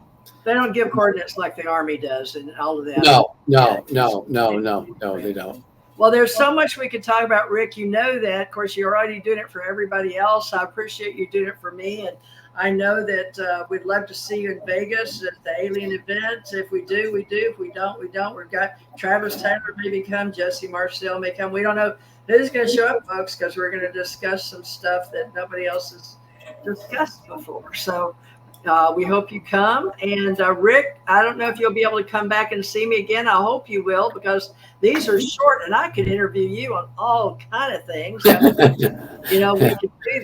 They don't give coordinates like the Army does and all of that. No, they don't. Well, there's so much we could talk about, Rick. You know that. Of course, you're already doing it for everybody else. I appreciate you doing it for me. And I know that we'd love to see you in Vegas at the alien event. If we do, we do. If we don't, we don't. We've got Travis Taylor maybe come. Jesse Marcel may come. We don't know who's going to show up, folks, because we're going to discuss some stuff that nobody else has discussed before. So we hope you come. And Rick, I don't know if you'll be able to come back and see me again. I hope you will, because these are short and I could interview you on all kind of things. We can do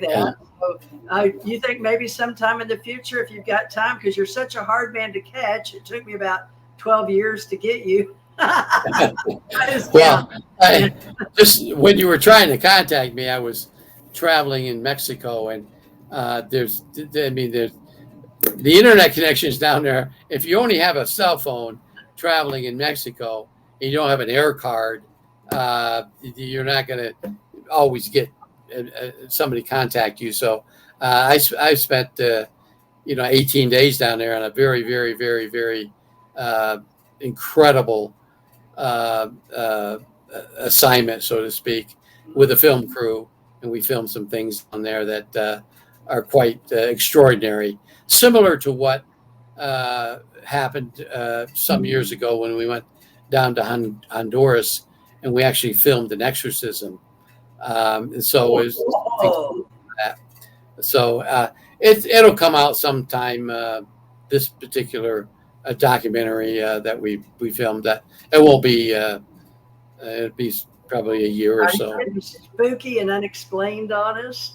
that. So you think maybe sometime in the future, if you've got time, because you're such a hard man to catch, it took me about 12 years to get you. Well, just when you were trying to contact me, I was traveling in Mexico, and there's the internet connections down there. If you only have a cell phone traveling in Mexico and you don't have an air card, you're not going to always get somebody contact you. So I spent 18 days down there on a very, very, very, very incredible assignment, so to speak, with a film crew, and we filmed some things on there that are quite extraordinary, similar to what happened some years ago when we went down to Honduras and we actually filmed an exorcism. And so it was that. So it'll come out sometime. This particular documentary that we filmed, that it won't be. It'll be probably a year or so. Spooky and unexplained on us.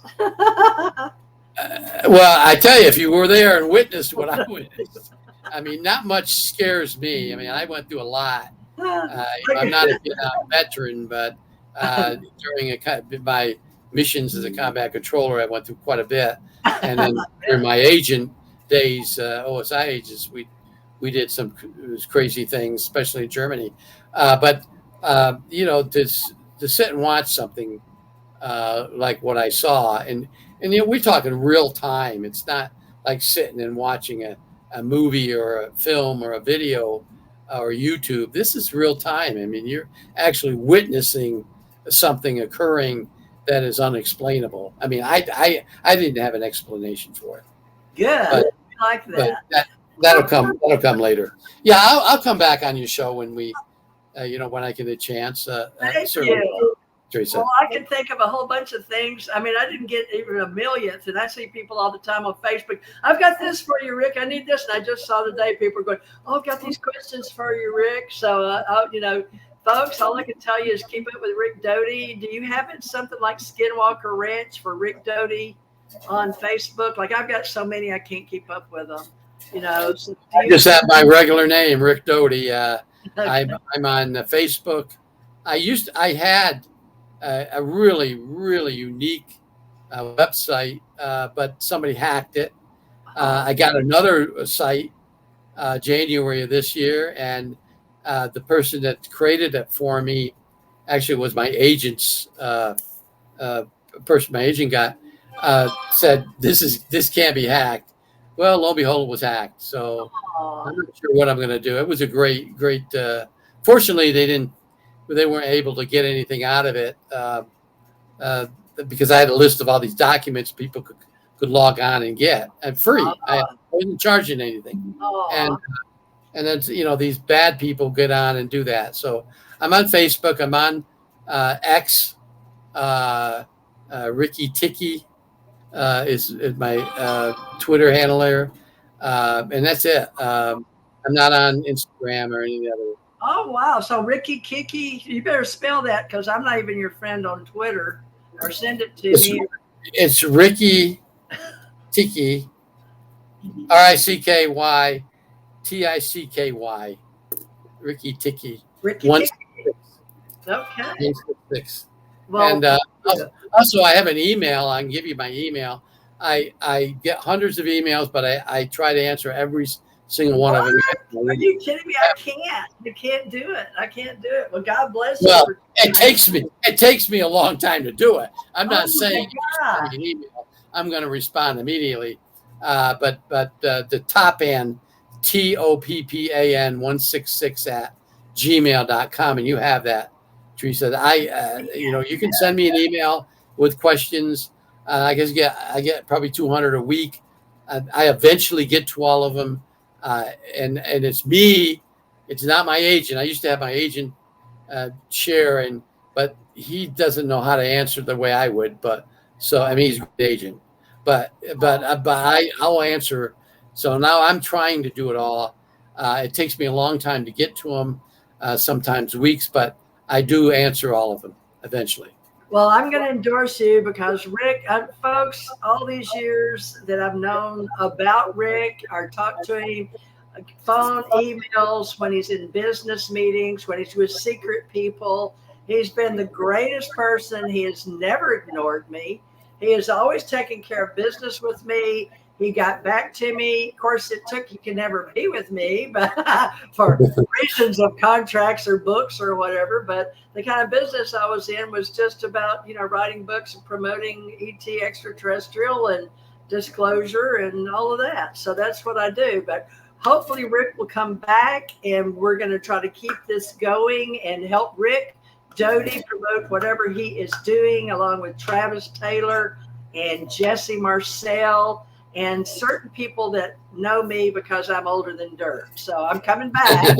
Well, I tell you, if you were there and witnessed what I witnessed, I mean, not much scares me. I mean, I went through a lot. I'm not a veteran, but during my missions as a combat controller, I went through quite a bit. And then during my agent days, OSI agents, we did some crazy things, especially in Germany. But to sit and watch something like what I saw, and we're talking real time. It's not like sitting and watching a movie or a film or a video or YouTube. This is real time. I mean, you're actually witnessing something occurring that is unexplainable. I mean, I didn't have an explanation for it. Good, but, I like that. That'll come later. Yeah, I'll come back on your show when we, when I get a chance. Thank you. Theresa. Well, I can think of a whole bunch of things. I mean, I didn't get even a millionth, and I see people all the time on Facebook. I've got this for you, Rick. I need this. And I just saw today people are going, "Oh, I've got these questions for you, Rick." So, folks, all I can tell you is keep up with Rick Doty. Do you have it something like Skinwalker Ranch for Rick Doty on Facebook? Like, I've got so many I can't keep up with them. So I just have my regular name, Rick Doty. I'm on Facebook. I had a really, really unique website, but somebody hacked it. I got another site January of this year, and the person that created it for me actually was my agent's person. My agent got said this can't be hacked. Well, lo and behold, it was hacked. So I'm not sure what I'm going to do. It was a great. Fortunately, they weren't able to get anything out of it because I had a list of all these documents people could log on and get and free. I wasn't charging anything, and then these bad people get on and do that. So I'm on Facebook. I'm on X. Ricky Ticky is my Twitter handler, and that's it. I'm not on Instagram or any other. Oh, wow. So Ricky Kiki, you better spell that because I'm not even your friend on Twitter, or send it to me. It's Ricky Ticky, RICKY TICKY. Ricky Ticky. Ricky Ticky. Okay. 166. Well, and also, I have an email. I can give you my email. I get hundreds of emails, but I try to answer every single one of them. Are you kidding me? I can't do it. I can't do it. Well, God bless you. Well, it takes me a long time to do it. I'm not saying an email, I'm going to respond immediately. But the top end, TOPPAN 166 at gmail.com, and you have that, Theresa. You can send me an email with questions. I guess I get probably 200 a week. I eventually get to all of them. And it's me. It's not my agent. I used to have my agent share, but he doesn't know how to answer the way I would. He's a good agent. But I'll answer. So now I'm trying to do it all. It takes me a long time to get to them, sometimes weeks, but I do answer all of them eventually. Well, I'm going to endorse you because Rick, folks, all these years that I've known about Rick or talked to him, phone, emails, when he's in business meetings, when he's with secret people, he's been the greatest person. He has never ignored me. He has always taken care of business with me. He got back to me. Of course, he can never be with me, but for reasons of contracts or books or whatever. But the kind of business I was in was just about, writing books and promoting ET extraterrestrial and disclosure and all of that. So that's what I do. But hopefully Rick will come back, and we're going to try to keep this going and help Rick Doty promote whatever he is doing, along with Travis Taylor and Jesse Marcel and certain people that know me because I'm older than dirt. So I'm coming back,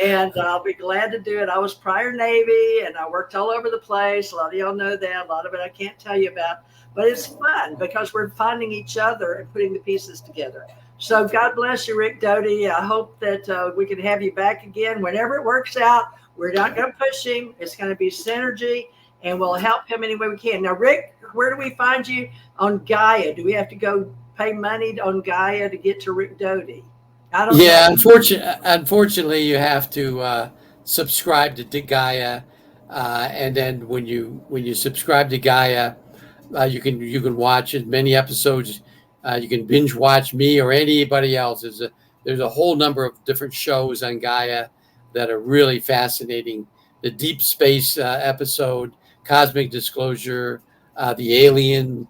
and I'll be glad to do it. I was prior Navy, and I worked all over the place. A lot of y'all know that. A lot of it I can't tell you about. But it's fun because we're finding each other and putting the pieces together. So God bless you, Rick Doty. I hope that we can have you back again whenever it works out. We're not going to push him. It's going to be synergy, and we'll help him any way we can. Now, Rick, where do we find you on Gaia? Do we have to go pay money on Gaia to get to Rick Doty? I don't know. Unfortunately, you have to subscribe to Gaia, and then when you subscribe to Gaia, you can watch as many episodes. You can binge watch me or anybody else. There's a whole number of different shows on Gaia that are really fascinating. The deep space episode, cosmic disclosure, the alien.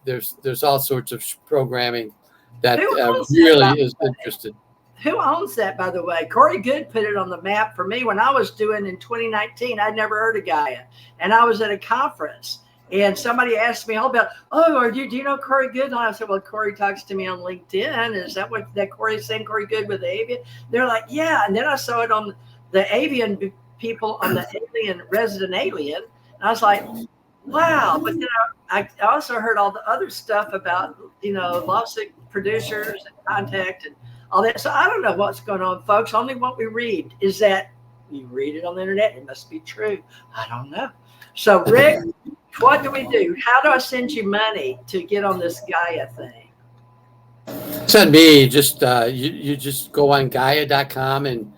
There's all sorts of programming that really is interesting. Who owns that, by the way? Corey Good put it on the map for me when I was doing in 2019. I'd never heard of Gaia, and I was at a conference, and somebody asked me all about, do you know Corey Good? And I said, well, Corey talks to me on LinkedIn. Is that what that Corey's saying? Corey Good with the avian? They're like, yeah. And then I saw it on the avian people on the alien resident alien, and I was like, wow. But then I also heard all the other stuff about, lawsuit producers and contact and all that. So I don't know what's going on, folks. Only what we read is that you read it on the internet. It must be true. I don't know. So, Rick, what do we do? How do I send you money to get on this Gaia thing? Send me just you just go on Gaia.com and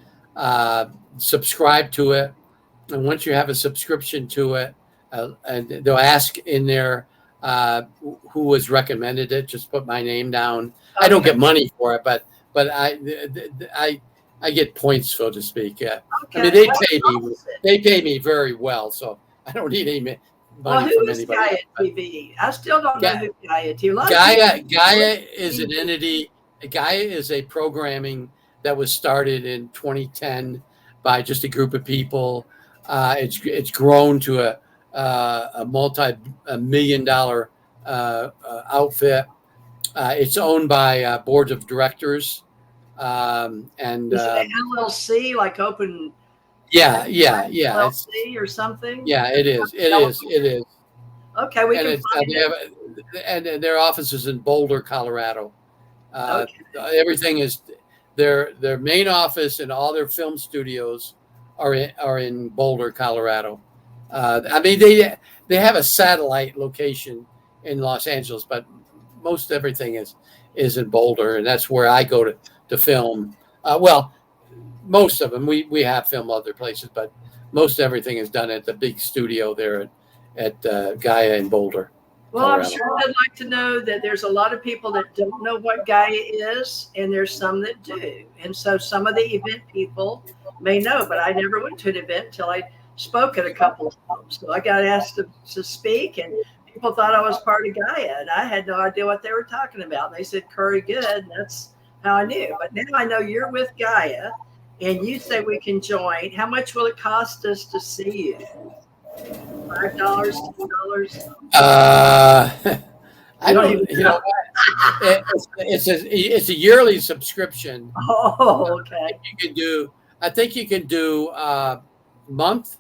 subscribe to it. And once you have a subscription to it, and they'll ask in there who was recommended it. Just put my name down. Okay. I don't get money for it, but but I get points, so to speak. Okay. I mean, they pay me very well, so I don't need any money from anybody. Gaia TV? I still don't know who Gaia TV. Gaia is an entity. Gaia is a programming that was started in 2010 by just a group of people. It's grown to a multi-million-dollar outfit. It's owned by boards of directors, and is it an LLC, like open? Yeah. LLC or something. Yeah, it is. Okay, we and and their office is in Boulder, Colorado. Everything is their main office and all their film studios are in Boulder, Colorado. I mean, they have a satellite location in Los Angeles, but most everything is in Boulder, and that's where I go to film. Well, most of them we have film other places, but most everything is done at the big studio there at Gaia in Boulder. Well, Colorado. I'm sure I'd like to know that there's a lot of people that don't know what Gaia is, and there's some that do. And so some of the event people may know, but I never went to an event until I spoke at a couple of times. So I got asked to speak, and people thought I was part of Gaia, and I had no idea what they were talking about. They said, Curry, good. And that's how I knew. But now I know you're with Gaia, and you say we can join. How much will it cost us to see you? $5, $10? I don't even, it's a yearly subscription. Oh, okay. I think you can do month,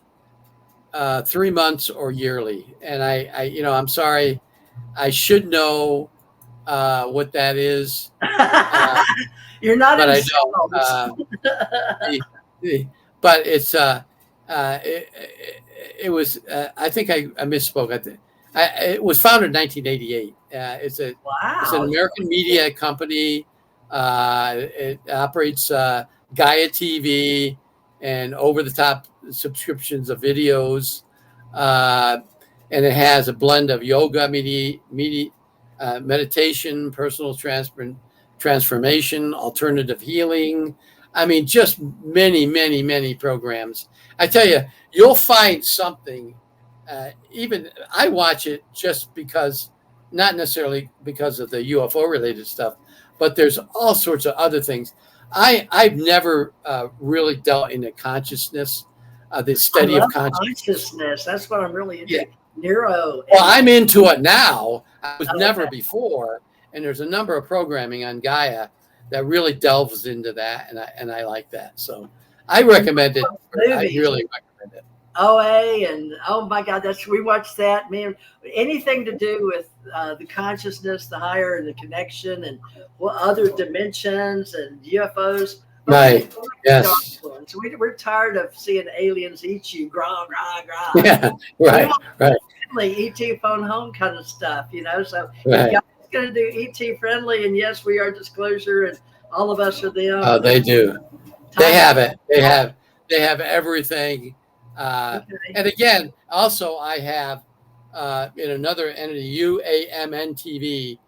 3 months, or yearly. And I'm sorry, I should know what that is. You're not, but I don't. But it's it was. I think I misspoke. It was founded in 1988. It's an American media company. It operates Gaia TV and over-the-top subscriptions of videos, and it has a blend of yoga, meditation, personal transformation, alternative healing. I mean, just many programs. I tell you, you'll find something. Even I watch it just because, not necessarily because of the UFO related stuff, but there's all sorts of other things. I've never really dealt in the consciousness, the study of consciousness. That's what I'm really into. Yeah. Neuro. Well, I'm into it now. I was never before, and there's a number of programming on Gaia that really delves into that, and I like that. So I recommend it. I really recommend it. OA and oh my God, we watched that, man. Anything to do with the consciousness, the higher, and the connection, and other dimensions and UFOs. Right. Yes. So we're tired of seeing aliens eat you, grah grah grah. Yeah. Right. Right. ET phone home kind of stuff, So right. It's going to do ET friendly, and yes, we are disclosure, and all of us are them. Oh, they do. They have it. They have everything. Okay. And again, also I have in another entity, UAMN TV.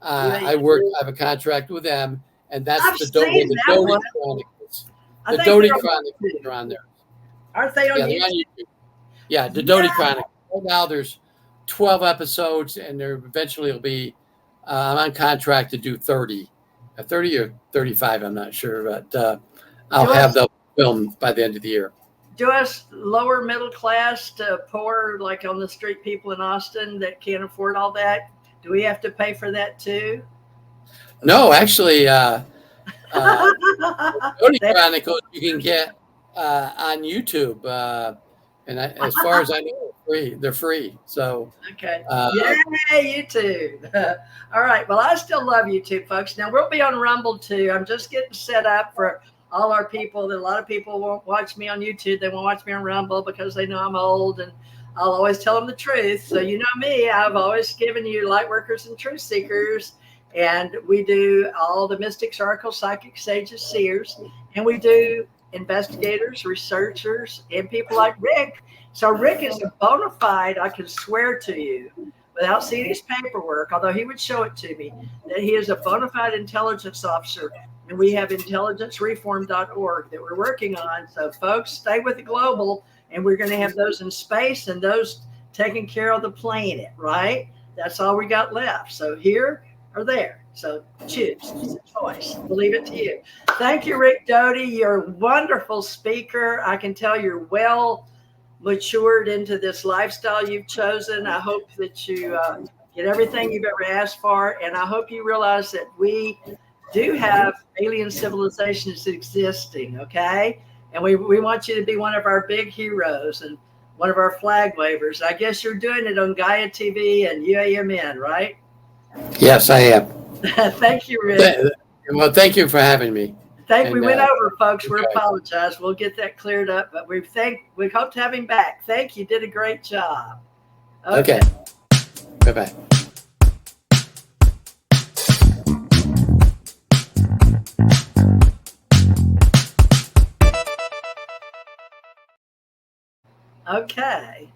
I have a contract with them, and that's the Doty Chronicles. The Doty Chronicles are on there. Aren't they on YouTube? Yeah, the Doty Chronicles. Right now there's 12 episodes, and there eventually will be. I'm on contract to do 30 or 35. I'm not sure, but I'll have the film by the end of the year. Do us lower middle class to poor, like on the street people in Austin that can't afford all that, do we have to pay for that too? No, actually, Doty Chronicles you can get on YouTube, and as far as I know, they're free. So okay, yay YouTube! All right, well, I still love YouTube, folks. Now we'll be on Rumble too. I'm just getting set up for all our people. That a lot of people won't watch me on YouTube. They won't watch me on Rumble because they know I'm old, and I'll always tell them the truth. So you know me, I've always given you light workers and truth seekers, and we do all the mystics, oracles, psychics, sages, seers, and we do investigators, researchers, and people like Rick. So Rick is a bona fide, I can swear to you, without seeing his paperwork, although he would show it to me, that he is a bona fide intelligence officer And we have intelligencereform.org that we're working on. So folks, stay with the global, and we're going to have those in space and those taking care of the planet, right? That's all we got left. So here or there. So choose. It's a choice. We'll leave it to you. Thank you, Rick Doty. You're a wonderful speaker. I can tell you're well matured into this lifestyle you've chosen. I hope that you get everything you've ever asked for. And I hope you realize that we do have alien civilizations existing, okay? And we want you to be one of our big heroes and one of our flag wavers. I guess you're doing it on Gaia TV and UAMN, right? Yes, I am. Thank you, Rick. Well, thank you for having me. We went over, folks. We apologize. We'll get that cleared up, but we hope to have him back. Thank you. Did a great job. Okay. Bye-bye. Okay.